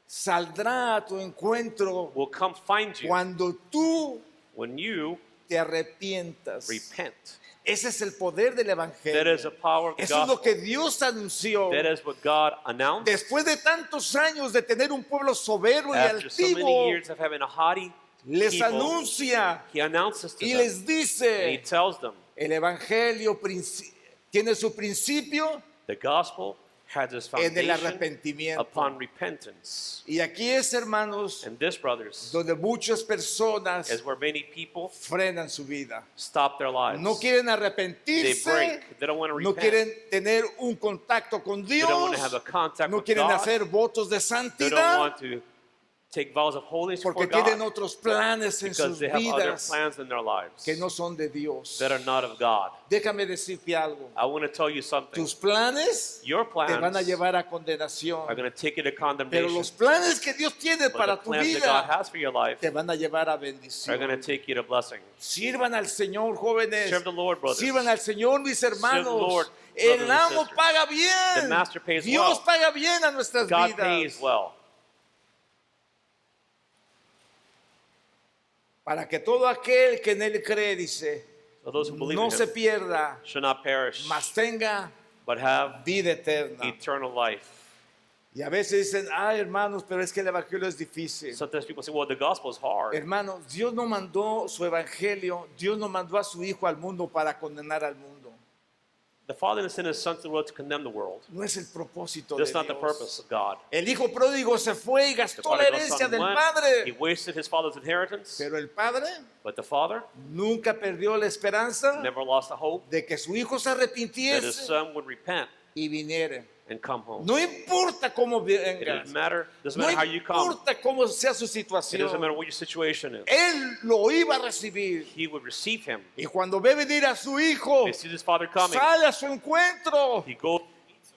saldrá a tu encuentro will come find you cuando tú when you te arrepientas. repent. Ese es el poder del That Evangelio. is the power of the Eso es lo gospel. que Dios anunció. That is what God announced. Después de tantos años de tener un pueblo soberbio y After so many altivo, years of having a haughty les people, anuncia he announces to y them, les and he dice, tells them, el Evangelio tiene su principio the gospel has its en el foundation arrepentimiento. upon repentance. Y aquí es, hermanos, And this, brothers, donde muchas personas is where many people frenan su vida. stop their lives. No quieren They arrepentirse, break. They don't want to no repent. quieren tener un contacto con They don't want Dios, to have a contact no with quieren God. hacer votos de They don't santidad, want to take vows of holiness porque before tienen God otros planes en because sus they have other vidas plans in their lives que no son de Dios. that are not of God. Déjame decirte algo. I want to tell you something. Tus planes Your te plans van a llevar a are condenación, going to take you to pero condemnation. los planes que Dios tiene But para the tu plans that God vida has for your life te van a llevar a are going to bendición. take you to blessing. Sirvan al Señor, jóvenes. Serve the Lord, brothers. Sirvan al Señor, mis hermanos. Lord, El brothers and amo sisters. paga bien. The master pays Dios well. paga bien a nuestras God vidas. pays well. Para que todo aquel que en Él cree, dice, So those who believe no in se him pierda, should not perish, mas tenga but have vida eterna. eternal life. Y a veces dicen, ay hermanos, pero es que el evangelio es difícil. Sometimes people say, well, the gospel is hard. Hermanos, Dios no mandó su evangelio, Dios no mandó a su Hijo al mundo para condenar al mundo. The Father didn't send His Son to the world to condemn the world. No es el propósito That's de not the purpose Dios. of God. El hijo pródigo se fue y The gastó la prodigal herencia son del went, he padre. wasted his father's inheritance, Pero el padre but the Father nunca perdió la esperanza never lost the hope de que su hijo se that his arrepintiese son would repent y viniera. and come home. No importa cómo It venga, doesn't no matter how you come. importa cómo sea su It doesn't matter situación, what your situation is. él lo iba a recibir. He would receive him. Y cuando ve venir a su hijo, He sees his father coming. sale a su encuentro He goes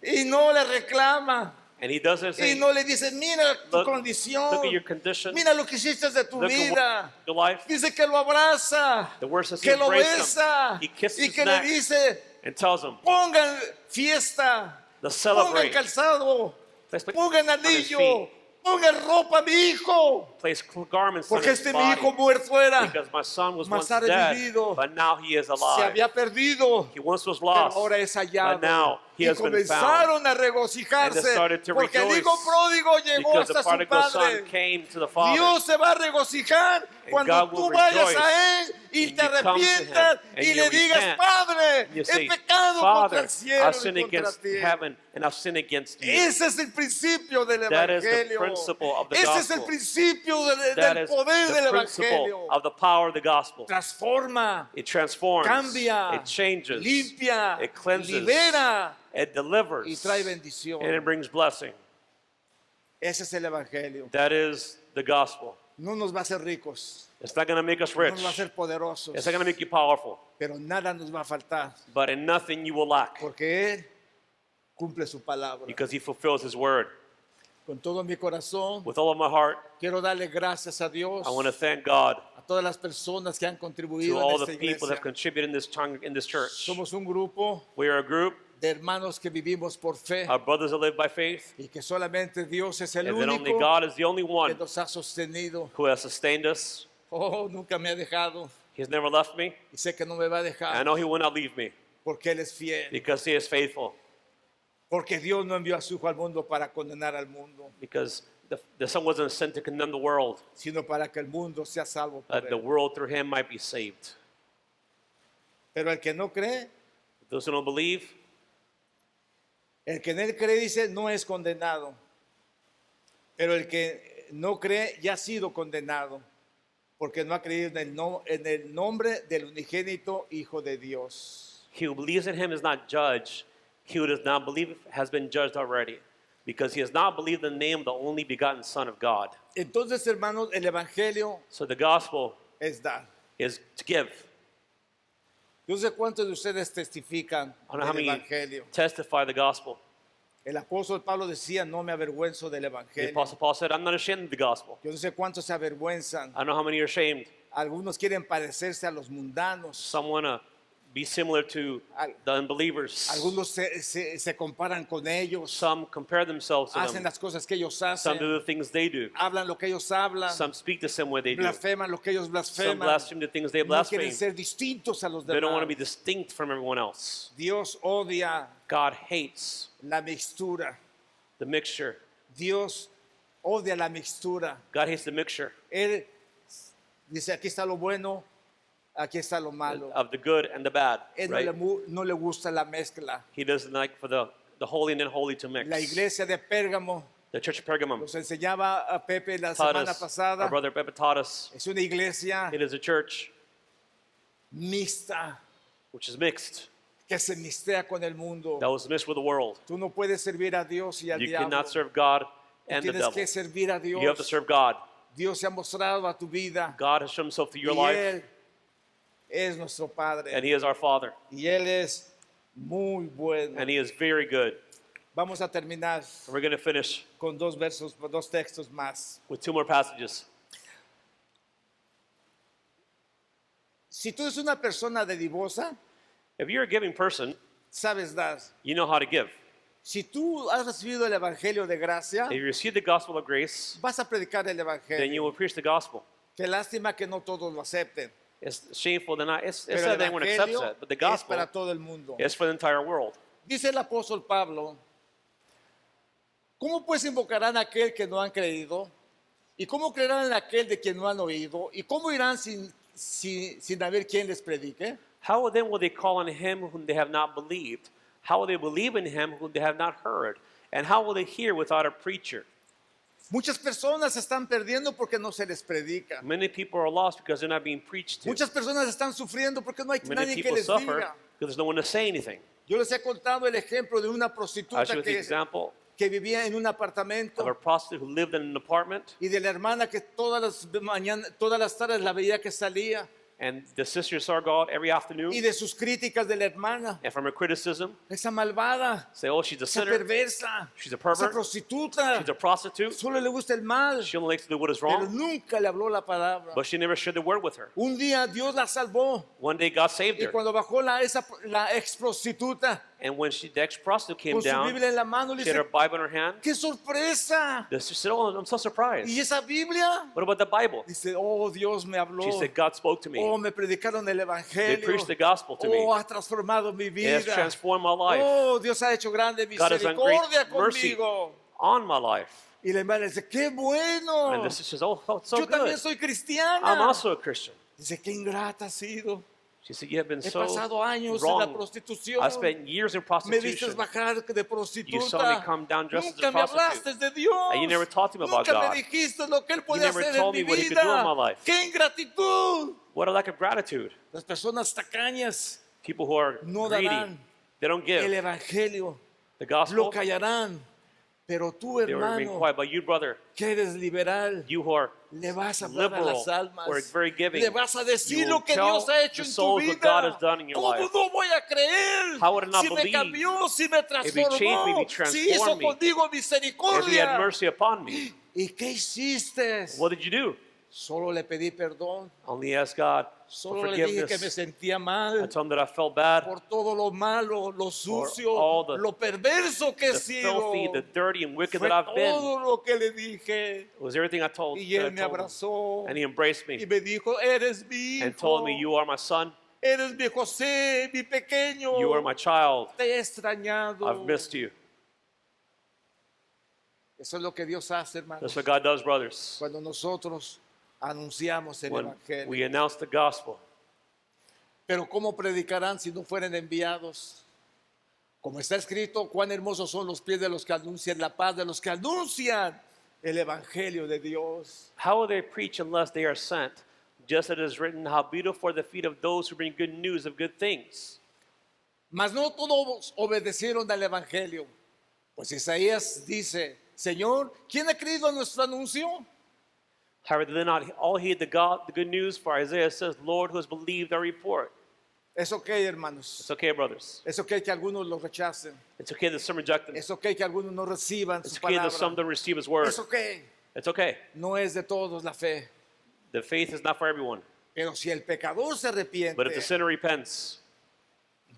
y no le reclama. and he doesn't Y say, no le dice, mira tu look condición, at your condition. mira lo que hiciste de tu Look at vida. your life. Dice que lo abraza, The word says he que lo embraced him. besa He kissed y his que le neck dice, and tells him, pongan fiesta, let's pongan celebrate. calzado, Let's put pongan on his anillo, feet. pongan ropa a mi hijo, Place garments on porque his este mi hijo body. muerto era, Because my son was mas once ha dead, revivido. but now he is se alive. había perdido, He once was pero lost, ahora es hallado. but now he Y has been found. comenzaron a And they regocijarse, started to porque el rejoice hijo pródigo llegó because the hasta su prodigal son padre. came to the Father. Dios se va a regocijar cuando God tú will vayas rejoice a Él y when te you come to arrepientas Him and y you le digas, repent. Padre, And you he say, pecado contra Father, el cielo I've sinned y contra against ti. heaven and I've sinned against you. Ese es el principio del That is the Evangelio. principle of the Ese es el gospel. principio That del is poder del the principle Evangelio. of the power of the gospel. Transforma, It transforms, cambia, it changes, limpia, it cleanses, libera it delivers, y trae bendición. and it brings blessing. Ese es el Evangelio. That is the gospel. No nos va a hacer ricos, It's not going to make us no rich. nos va a hacer poderosos, It's not going to make you powerful. pero nada nos va a faltar, But in nothing you will lack porque Él cumple su palabra. because he fulfills his word. Con todo mi corazón, With all of my heart, quiero darle gracias a Dios, I want to thank God a todas las personas que han to contribuido en all esta the people that iglesia. have contributed in this church. Somos un grupo We are a group de hermanos que vivimos por fe of brothers that live by faith, y que solamente Dios es el and that only único God is the only que one nos ha sostenido. who has sustained us. Oh, nunca me ha dejado He's never left me. y sé que no me va a I dejar know he will not leave me porque Él es fiel. because he is faithful. Porque Dios no envió a su Hijo al mundo para condenar al mundo, Because the Son wasn't sent to condemn the world, sino para que el mundo sea salvo por that the Él. world through him might be saved. Pero el que no cree, Those who don't believe, el que en Él cree, dice, no es condenado. Pero el que no cree ya ha sido condenado, porque no ha creído en el nombre del unigénito Hijo de Dios. he who believes in him is not judged. He who does not believe has been judged already, because he has not believed the name of the only begotten Son of God. Entonces, hermanos, el Evangelio So the gospel es dar. is to give. Yo sé cuántos de ustedes testifican I don't know how del many Evangelio. testify the gospel. El apóstol Pablo decía, no me avergüenzo del The Evangelio. Apostle Paul said, I'm not ashamed of the gospel. Yo no sé cuántos se avergüenzan. I don't know how many are ashamed. Algunos quieren parecerse a los mundanos. Some want to be similar to Al- the unbelievers. Algunos se comparan con ellos, Some compare themselves to hacen them. las cosas que ellos Some do hacen, the things they do. hablan lo que ellos hablan, Some speak the same way they do. blasfeman lo que ellos Some blasfeman. blaspheme the things they No quieren blaspheme. ser distintos a los They don't want to demás. be distinct from everyone else. Dios odia God hates la mixtura. the mixture. Dios odia la mixtura. God hates the mixture Él dice, aquí está lo bueno, aquí está lo malo. of the good and the bad. Él Right? no le gusta la mezcla. He doesn't like for the holy and unholy to La mix. iglesia de Pérgamo, The church of Pergamum nos enseñaba a Pepe la taught semana us, our pasada, brother Pepe taught us, es una iglesia it is a church mixta, which is mixed, que se mixtea con el mundo. that was mixed with the world. Tú no puedes servir a Dios y al You diablo. cannot serve God and the Tienes devil. que servir a You have to Dios. serve God. Dios se ha mostrado a tu vida God has shown himself through your y life, Él es nuestro Padre and he is our Father, y Él es muy bueno. and he is very good. Vamos a terminar And we're going to finish con dos textos más. with 2 more passages. Si tú eres una persona dedivosa, If you're a giving person, sabes dar. you know how to give. Si tú has recibido el Evangelio de gracia, If you receive the gospel of grace, vas a predicar el then Evangelio. you will preach the gospel. Qué lástima que no todos lo acepten. It's shameful that not. It's Pero sad el that anyone accepts Evangelio it, but the es gospel para todo el mundo. is for the entire world. Dice el apóstol Pablo, ¿cómo pues invocarán a aquel que no han creído? ¿Y cómo creerán en aquel de quien no han oído? ¿Y cómo irán sin haber quien les predique? How then will they call on him whom they have not believed? How will they believe in him whom they have not heard? And how will they hear without a preacher? Muchas personas se están perdiendo porque no se les predica. Many people are lost because they're not being preached to. Muchas personas están sufriendo porque no hay Many nadie que people les suffer diga. because there's no one to say anything. Yo les he contado el ejemplo de una I'll prostituta show you the example que vivía en un of apartamento a prostitute who lived in an apartment, y de la hermana que todas las tardes la veía que salía and the sister saw God every afternoon, y de sus críticas de la hermana. and from her criticism, Esa malvada, say, "Oh, she's a esa sinner, perversa, she's a esa pervert, prostituta, she's a prostitute, solo le gusta el mal, she only likes to do what is pero wrong," nunca le habló la palabra. but she never shared the word with her. Un día Dios la salvó One day God saved y her, cuando bajó la ex prostituta and when the ex-prostitute came con su down, Biblia en la mano le she had her dice, Bible in her hand. ¡qué sorpresa! The sister said, "Oh, I'm so surprised. ¿Y esa Biblia? What about the Bible?" Dice, oh, Dios me habló. She said, "God spoke to me. Oh, me predicaron el They Evangelio. preached the gospel to me. Oh, ha transformado mi It vida. has transformed my life. Oh, Dios ha hecho grande God has done great misericordia mercy conmigo. on my life." Y la hermana dice, qué bueno. And the sister says, "Oh, it's so Yo también good. soy cristiana. I'm also a Christian." Dice, qué ingrata has sido. She said, "You have been He so pasado años en la wrong. prostitución. I spent years in Me prostitution, vistes bajar de You saw me prostituta. come down dressed as a Nunca me prostitute. hablaste de Dios. And you never talked to me about Nunca God. me dijiste lo que Él puede never hacer en told mi me what He could do in my vida. life. ¡Qué ingratitud! What a lack of gratitude. Las personas tacañas People who are no greedy, darán they don't el give Evangelio. the Lo gospel. callarán. Pero tú, They will remain hermano, quiet. But you, brother, que eres liberal, you who are le vas a hablar a liberal las almas. or very giving, Le vas a decir you lo will que tell Dios ha hecho the en tu souls what vida. God has done in your ¿Cómo life. no voy a creer? How would I not Si me believe? cambió, si me If He changed me, transformó, if He si hizo transformed me, contigo if He misericordia. had mercy upon me, ¿Y qué hiciste? what did you do? Solo le pedí perdón. Only ask God Solo for le dije que me forgiveness. sentía I mal told Him that I felt bad, por todo lo malo, lo sucio, all the- lo perverso que he the sido. filthy, the dirty, and wicked Fue that I've been. todo lo que le dije. It was everything I told, Y that I él me told Him. abrazó And He embraced y me me dijo, eres mi and hijo, told me, "You are my son. eres mi José, mi pequeño, You are my child. te he extrañado. I've missed you." Eso es lo que Dios hace, hermanos, That's what God does, brothers. cuando nosotros anunciamos el When Evangelio. we announce the gospel. Pero ¿cómo predicarán si no fueren enviados? Como está escrito, cuán hermosos son los pies de los que anuncian la paz, de los que anuncian el Evangelio de Dios. How will they preach unless they are sent? Just as it is written, how beautiful are the feet of those who bring good news of good things. Mas no todos obedecieron al Evangelio. Pues Isaías dice, Señor, ¿quién ha creído a nuestro anuncio? However, did they not all heed the good news? For Isaiah says, "Lord, who has believed our report?" Es ok, hermanos. It's okay, brothers. Es ok que algunos lo rechacen. It's okay that some reject him. Es ok que algunos no reciban It's su okay that some palabra. don't receive His word. Es ok. It's okay. No es de todos la fe. The faith is not for everyone. Pero si el pecador se But if the arrepiente, sinner repents,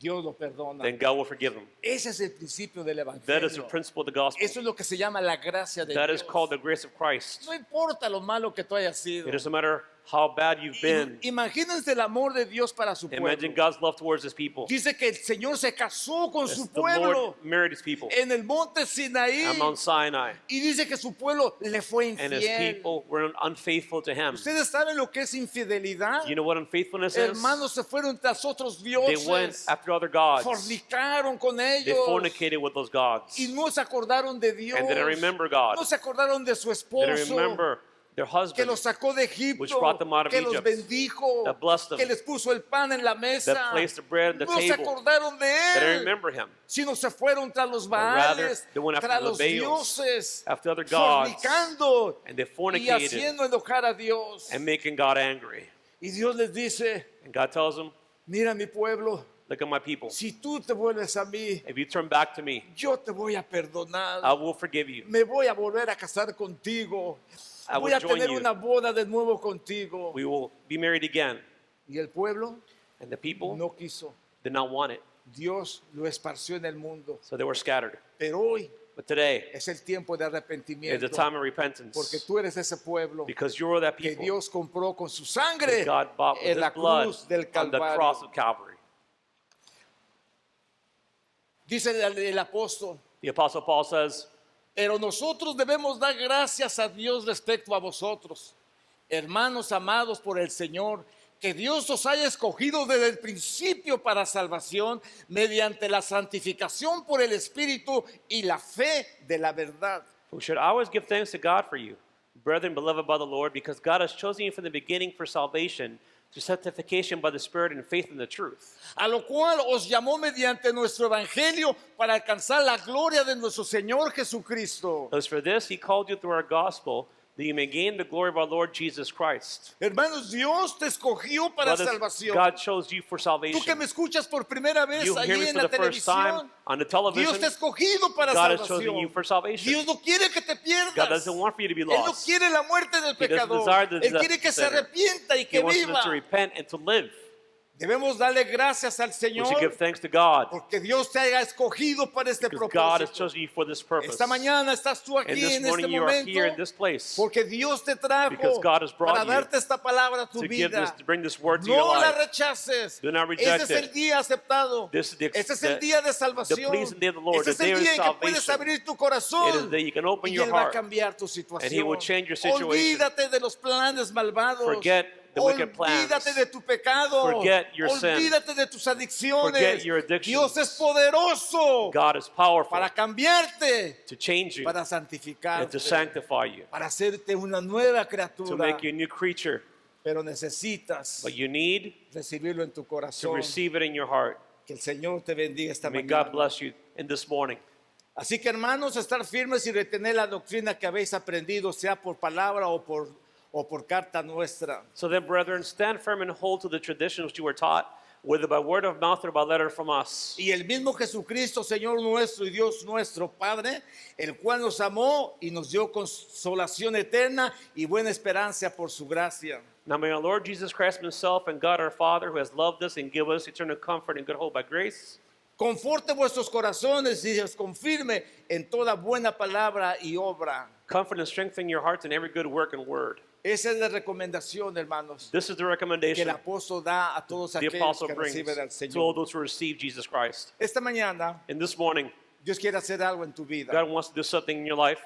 Dios lo perdona. then God will forgive him. Ese es el principio del That is the Evangelio. principle of the gospel. Eso es lo que se llama la gracia de That Dios. is called the grace of Christ. No importa lo malo que tú hayas sido. It doesn't matter how bad you've been. Imagínense el amor de Dios para su pueblo. Imagine God's love towards his people. Dice que el Señor se casó con su The pueblo Lord married his people en el monte Sinaí. on Mount Sinai, Y dice que su pueblo le fue and his infiel. people were unfaithful to him. ¿Ustedes saben lo que es infidelidad? You know what unfaithfulness is? Hermanos se fueron tras otros They went dioses. after other gods. Fornicaron con They ellos. fornicated with those gods. Y no se acordaron de Dios. And they didn't remember God. No se acordaron de su They esposo. didn't remember their Que husband los sacó de which Egipto, brought them out of que los Egypt, bendijo, that blessed them, que les puso el pan en la mesa. that placed the bread on the No se table. acordaron de They didn't él, remember him. sino se fueron tras los rather, Baales, they went after tras the los Baals, dioses, after other gods, fornicando and they y fornicated haciendo enojar a Dios. and making God angry. Y Dios les dice, And God tells them, mira mi pueblo, look at my people. si tú te vuelves a mí, If you turn back to me, yo te voy a perdonar. I will forgive you. Me voy a volver a casar contigo. I will Voy a join tener you. una boda de nuevo contigo. We will be married again. Y el pueblo And the people no quiso. did not want it. Dios lo esparció en el mundo. So they were scattered. Pero hoy But today es el tiempo de is arrepentimiento. the time of Porque repentance. tú eres ese pueblo Because you're that que people Dios compró con su sangre that God bought with en his la blood cruz del on the cross Calvario. of Calvary. Dice el apóstol, The Apostle Paul says, pero nosotros debemos dar gracias a Dios respecto a vosotros, hermanos amados por el Señor, que Dios os haya escogido desde el principio para salvación mediante la santificación por el Espíritu y la fe de la verdad. we should always give thanks to God for you, brethren beloved by the Lord, because God has chosen you from the beginning for salvation, to sanctification by the Spirit and faith in the truth. A lo cual os llamó mediante nuestro evangelio para alcanzar la gloria de nuestro Señor Jesucristo. As for this, he called you through our gospel, that you may gain the glory of our Lord Jesus Christ. Hermanos, Dios te escogió para Brothers, salvación. God chose you for Tú que salvation. me escuchas por primera vez You hear allí me en for la the first time televisión, on the Dios television. te ha escogido para God has chosen you salvación. for salvation. Dios no quiere que te pierdas. God doesn't want for you to be Él no lost. quiere la muerte del He doesn't pecador. desire the Él death quiere que of se the sinner. arrepienta y He que wants us viva. to repent and to live. Debemos darle gracias al We should Señor give thanks to God, porque Dios te haya escogido para este because God has propósito. chosen you for this purpose. Esta mañana estás tú And aquí this en este morning you are here in momento this place porque Dios te trajo because God has brought para you darte esta palabra a tu to give this, vida. to bring this word to your No la life. rechaces. Do not reject Este es el it. día aceptado. This is the- Este es el día de the salvación. pleasing day of the Lord, Este the es el day of día en que puedes salvation. abrir tu It is corazón that you can open y your Él va a heart, cambiar tu and He situación. will change your situation. Olvídate de los planes malvados. Forget the wicked plans. Olvídate de tu pecado. Forget your sin. Olvídate de tus adicciones. Forget your addictions. Dios es poderoso God is powerful para cambiarte, to change you para and santificarte, to sanctify you, para hacerte una nueva to criatura. make you a new creature. Pero necesitas But you need recibirlo en tu to corazón. receive it in your heart. Que el Señor te bendiga esta May mañana. God bless you in this morning. Así que hermanos, estar firmes y retener la doctrina que habéis aprendido, sea por palabra o por carta nuestra. So then, brethren, stand firm and hold to the traditions which you were taught, whether by word of mouth or by letter from us. Y el mismo Jesucristo, Señor nuestro y Dios nuestro Padre, el cual nos amó y nos dio consolación eterna y buena esperanza por su gracia. Now may our Lord Jesus Christ himself and God our Father, who has loved us and given us eternal comfort and good hope by grace, Conforte vuestros corazones y os confirme en toda buena palabra y obra. comfort and strengthen your hearts in every good work and word. Esa es la recomendación, hermanos, This is the que el recommendation apóstol da a todos the aquellos apostle que brings reciben al to all Señor. those who receive Jesus Christ. Esta mañana, And this morning, Dios quiere hacer algo en tu vida. God wants to do something in your life.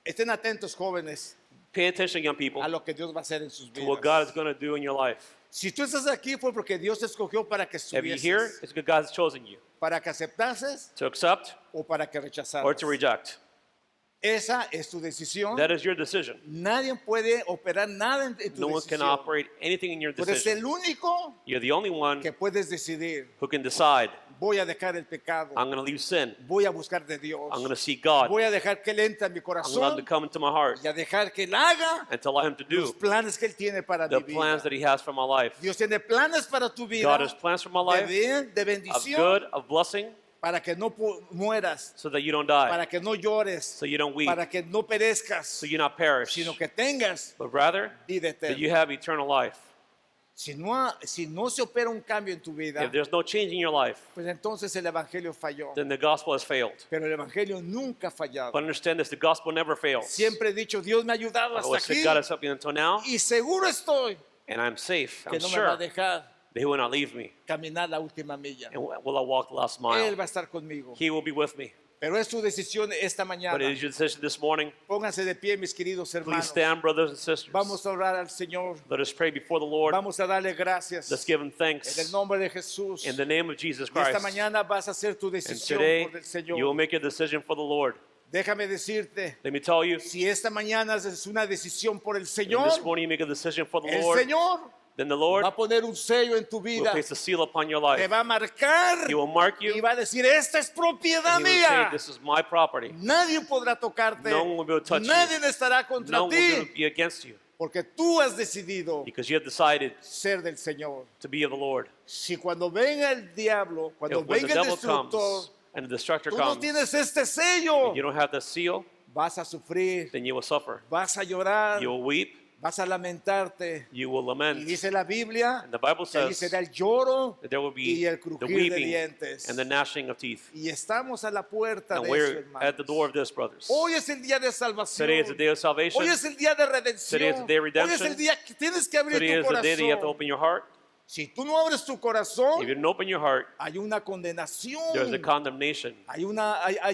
Estén atentos, jóvenes, Pay attention, young people, a lo que Dios va a hacer en sus to what God is vidas. going to do in your life. Si tú estás aquí fue porque Dios te escogió para que If you're here, estuvieses, it's because God has chosen you para que aceptases to accept o para que rechazaras. or to reject. Esa es tu decisión. That is your decision. Nadie puede operar nada en tu No one can decisión. operate anything in your Tú eres decision. el único You're the only one que puedes decidir. who can decide, Voy a dejar el pecado. I'm going to leave sin. Voy a buscar de Dios. I'm going to seek God. Voy a dejar que Él entre en mi I'm going to corazón come into my heart y a dejar que Él haga and to allow Him to los do planes que Él tiene para the mi vida. plans that He has for my life. Dios tiene planes para tu vida God has plans for my de life bien, de of bendición, good, of blessing, para que no mueras, so that you don't die, para que no llores, so you don't weep, para que no perezcas, so you not perish, sino que tengas but rather vida that you eterna. have eternal life. Si no se opera un cambio en tu vida, if there's no change in your life, pues entonces el evangelio falló. then the gospel has failed. Pero el evangelio nunca ha fallado. But understand this, the gospel never fails. Siempre he dicho, Dios me ha ayudado I hasta always said aquí God has helped me until now, y seguro estoy and I'm safe. que I'm no me va a sure dejar that He will not leave me. caminar la última milla. And will I walk the last Él mile? va a estar conmigo. He will be with me. Pero es tu decisión esta But mañana. it is your decision this morning. Pónganse de pie, mis queridos Please hermanos. stand, brothers and sisters. Vamos a orar al Señor. Let us pray before the Lord. Vamos a darle gracias. Let's give Him En el thanks. nombre de Jesús. In the name of Jesus Y esta Christ. mañana vas a hacer tu And decisión today, por el you will Señor. make a decision for the Lord. Déjame decirte, Let me tell you, si esta mañana es una decisión por el if Señor, this morning you make a decision for the el Lord, Señor then the Lord va a poner un sello en tu will vida. place a seal upon your Te life. va a marcar He will mark you, y va a decir, esta es propiedad and He will say, mía. this is my property. Nadie podrá tocarte. No one will be able to touch you. Nadie estará contra No one will ti. be against you, Porque tú has decidido because you have decided ser del Señor. to be of the Lord. Si cuando venga el diablo, cuando If when the venga el devil destructor, comes and the destructor tú no comes, tienes este sello, you don't have the seal, vas a sufrir, then you will suffer. vas a llorar, You will weep, vas a lamentarte. you will Y lament. dice la Biblia And the Bible que allí says será el lloro that there will y be el the crujir de weeping dientes. and the gnashing of teeth. Y estamos a la puerta And de eso, we're hermanos. at the door of this, brothers. Hoy es el día de salvación. Today is the day of salvation. Hoy es el día de redención. Today is the day of Hoy es redemption. el día que tienes que abrir Today tu is the day that you have to corazón. open your heart. Si tú no abres tu corazón, If you don't open your heart, hay una condenación. there's a condemnation. Hay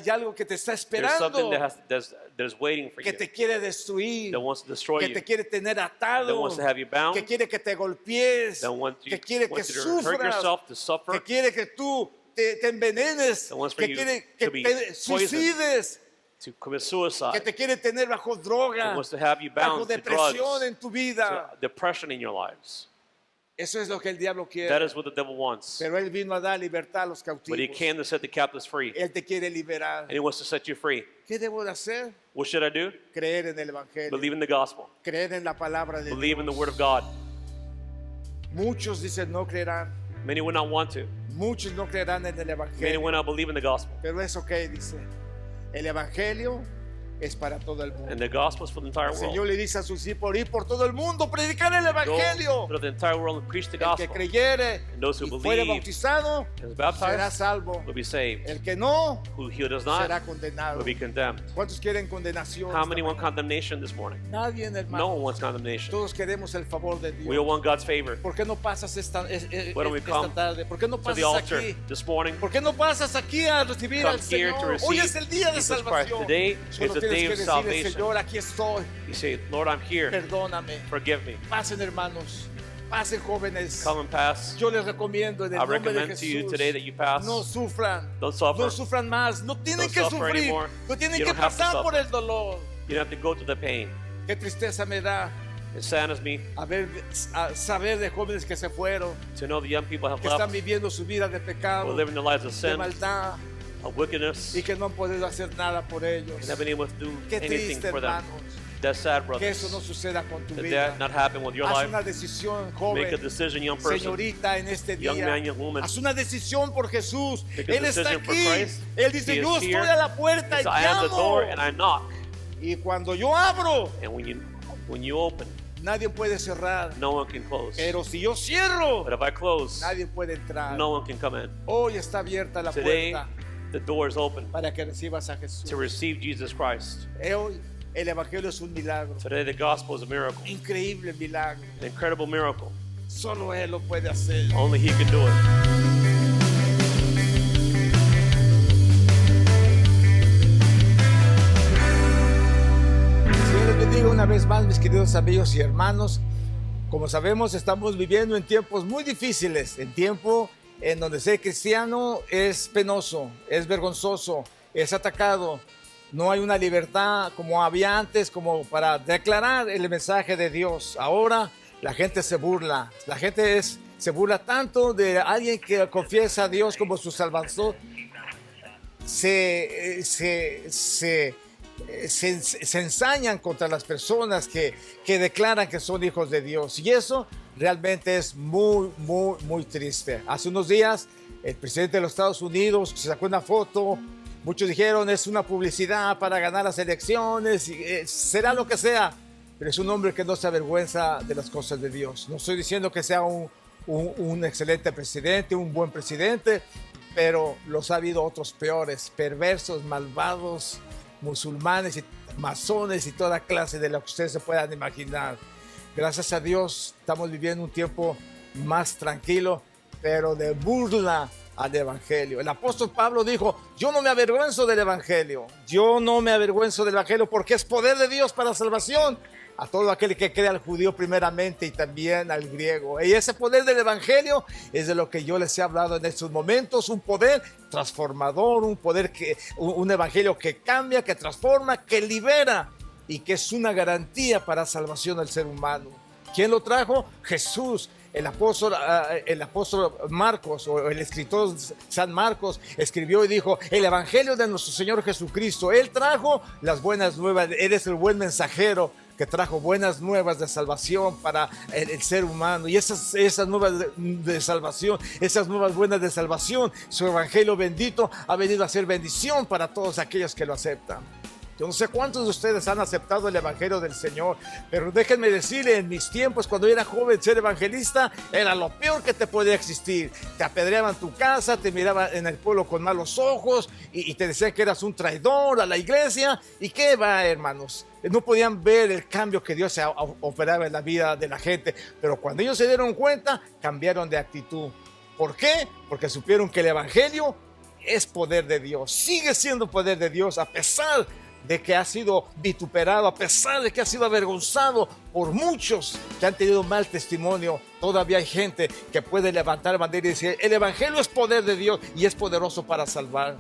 algo que te está There's something esperando, that is waiting for que you, te quiere destruir, that wants to destroy que you, te quiere tener that atado, wants to have you bound, que quiere que te golpees, that wants you, que quiere que wants you to hurt sufras, yourself, to suffer, que quiere que tú te envenenes, that wants for que you quiere que to be te poisoned, suicides, to commit que suicide, te quiere tener bajo droga, that wants to have you bajo bound to depresión drugs, en tu vida. to depression in your lives. Eso es lo que el diablo That quiere. is what the devil wants. Pero él vino a dar libertad a los But he cautivos. came to set the captives free, Él te quiere liberar. and he wants to set you free. ¿Qué debo de hacer? What should I do? Creer en el evangelio, Believe in the gospel. creer en la palabra de Believe in the Dios. word of God. Muchos dicen no creerán, Many will not want to. muchos no creerán en el Many evangelio. will not believe in the gospel. Pero es ok, dice. El evangelio es para todo el mundo. And the gospel is for the entire El Señor world. le dice a sus discípulos, ir por todo el mundo, predicar el Go evangelio. through the entire world and preach the El que gospel. creyere And those who y fuere believe bautizado and is será baptized salvo. will be saved. El que no Who he does será not condenado. will be condemned. ¿Cuántos quieren condenación? How many esta want mañana? condemnation this morning? Nadie, hermano. No one wants condemnation. Todos queremos el favor de We all Dios. want God's favor. ¿Por qué no pasas esta Why don't we come tarde? ¿Por qué no To the pasas altar aquí? this morning. ¿Por qué no pasas aquí a recibir Come al here to Señor? receive Hoy es el día de Jesus Christ. salvación. Today Solo is the tienes day que of decirle, salvation. Señor, aquí estoy. You say, Lord, I'm here. Perdóname. Forgive me. Pasen, hermanos. Pasen, jóvenes. Come and pass. Yo les recomiendo en el I nombre de recommend to you Jesús. today that you pass. No sufran. Don't suffer. No sufran más. No tienen Don't que suffer sufrir. anymore. No tienen You que don't have to pasar por suffer. el dolor. You don't have to go through the pain. Qué tristeza me da It saddens me a saber de jóvenes que se fueron, to know the young people have que están left, viviendo su vida de who pecado, are living their lives of de sin, maldad, of wickedness, y que no han podido hacer nada por ellos. and haven't been able to do Qué anything triste, for them. hermanos, That's sad, que eso no brothers. suceda con tu That vida. that not happen with your Haz life. una decisión, Make a joven, decision, young person. señorita, en este Young día. man, young woman. Haz una decisión por Jesús. Make a Él está decision for aquí. Christ. Él dice, He yo is estoy here. a la puerta y So I am the door and llamo. I knock. Y cuando yo abro, And when you open, nadie puede cerrar. no one can close. Pero si yo cierro, But if I close, nadie puede entrar. no one can come in. Hoy está abierta la Today, puerta the door is open para que recibas a Jesús. to receive Jesus Christ. Hoy el evangelio es un milagro. Today, the gospel is a miracle, Increíble milagro. an incredible miracle. Solo Él lo puede hacer. Only He can do it. Señor les bendiga una vez más, mis queridos amigos y hermanos. Como sabemos, estamos viviendo en tiempos muy difíciles, en tiempo en donde ser cristiano es penoso, es vergonzoso, es atacado. No hay una libertad como había antes, como para declarar el mensaje de Dios. Ahora la gente se burla, se burla tanto de alguien que confiesa a Dios como su Salvador. Se ensañan contra las personas que declaran que son hijos de Dios, y eso realmente es muy, muy, muy triste. Hace unos días el presidente de los Estados Unidos se sacó una foto. Muchos dijeron es una publicidad para ganar las elecciones, será lo que sea, pero es un hombre que no se avergüenza de las cosas de Dios. No estoy diciendo que sea un excelente presidente, un buen presidente, pero los ha habido otros peores, perversos, malvados, musulmanes y masones y toda clase de lo que ustedes se puedan imaginar. Gracias a Dios estamos viviendo un tiempo más tranquilo, pero de burla al evangelio. El apóstol Pablo dijo: yo no me avergüenzo del evangelio, yo no me avergüenzo del evangelio, porque es poder de Dios para salvación a todo aquel que cree, al judío primeramente y también al griego. Y ese poder del evangelio es de lo que yo les he hablado en estos momentos, un poder transformador, un evangelio que cambia, que transforma, que libera y que es una garantía para salvación del ser humano. ¿Quién lo trajo? Jesús. El apóstol Marcos, o el escritor San Marcos, escribió y dijo: el evangelio de nuestro Señor Jesucristo. Él trajo las buenas nuevas. Él es el buen mensajero que trajo buenas nuevas de salvación para el ser humano. Y esas nuevas de salvación, esas nuevas buenas de salvación, su evangelio bendito ha venido a ser bendición para todos aquellos que lo aceptan. Yo no sé cuántos de ustedes han aceptado el evangelio del Señor, pero déjenme decirle, en mis tiempos, cuando yo era joven, ser evangelista era lo peor que te podía existir. Te apedreaban tu casa, te miraban en el pueblo con malos ojos y te decían que eras un traidor a la iglesia. ¿Y qué va, hermanos? No podían ver el cambio que Dios operaba en la vida de la gente, pero cuando ellos se dieron cuenta, cambiaron de actitud. ¿Por qué? Porque supieron que el evangelio es poder de Dios, sigue siendo poder de Dios, a pesar de que ha sido vituperado, a pesar de que ha sido avergonzado por muchos que han tenido mal testimonio. Todavía hay gente que puede levantar bandera y decir: el evangelio es poder de Dios y es poderoso para salvar.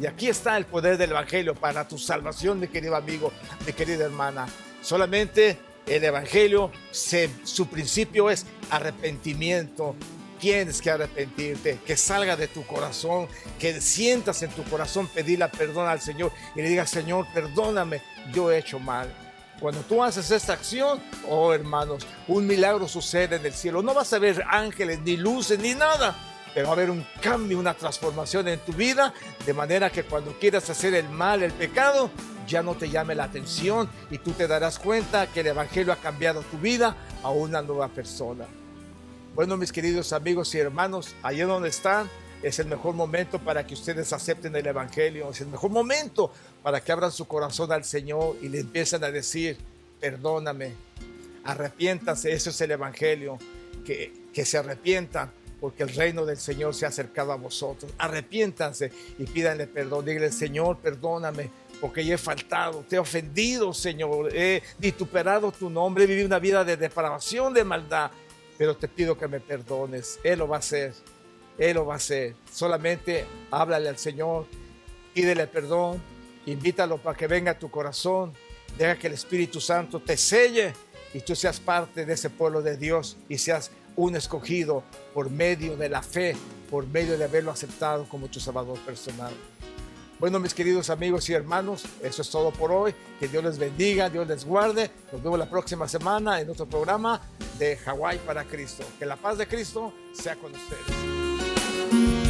Y aquí está el poder del evangelio para tu salvación, mi querido amigo, mi querida hermana. Solamente el evangelio, su principio es arrepentimiento. Tienes que arrepentirte, que salga de tu corazón, que sientas en tu corazón pedirle perdón al Señor y le digas: Señor, perdóname, yo he hecho mal. Cuando tú haces esta acción, oh hermanos, un milagro sucede en el cielo. No vas a ver ángeles, ni luces, ni nada, pero va a haber un cambio, una transformación en tu vida, de manera que cuando quieras hacer el mal, el pecado, ya no te llame la atención y tú te darás cuenta que el evangelio ha cambiado tu vida a una nueva persona. Bueno, mis queridos amigos y hermanos, allí donde están, es el mejor momento para que ustedes acepten el evangelio. Es el mejor momento para que abran su corazón al Señor y le empiecen a decir: perdóname, arrepiéntanse. Eso es el evangelio, que se arrepientan, porque el reino del Señor se ha acercado a vosotros. Arrepiéntanse y pídanle perdón. Díganle: Señor, perdóname, porque yo he faltado, te he ofendido, Señor, he vituperado tu nombre, he vivido una vida de depravación, de maldad, pero te pido que me perdones. Él lo va a hacer, Él lo va a hacer. Solamente háblale al Señor, pídele perdón, invítalo para que venga a tu corazón, deja que el Espíritu Santo te selle y tú seas parte de ese pueblo de Dios y seas un escogido por medio de la fe, por medio de haberlo aceptado como tu Salvador personal. Bueno, mis queridos amigos y hermanos, eso es todo por hoy. Que Dios les bendiga, Dios les guarde. Nos vemos la próxima semana en otro programa de Hawái para Cristo. Que la paz de Cristo sea con ustedes.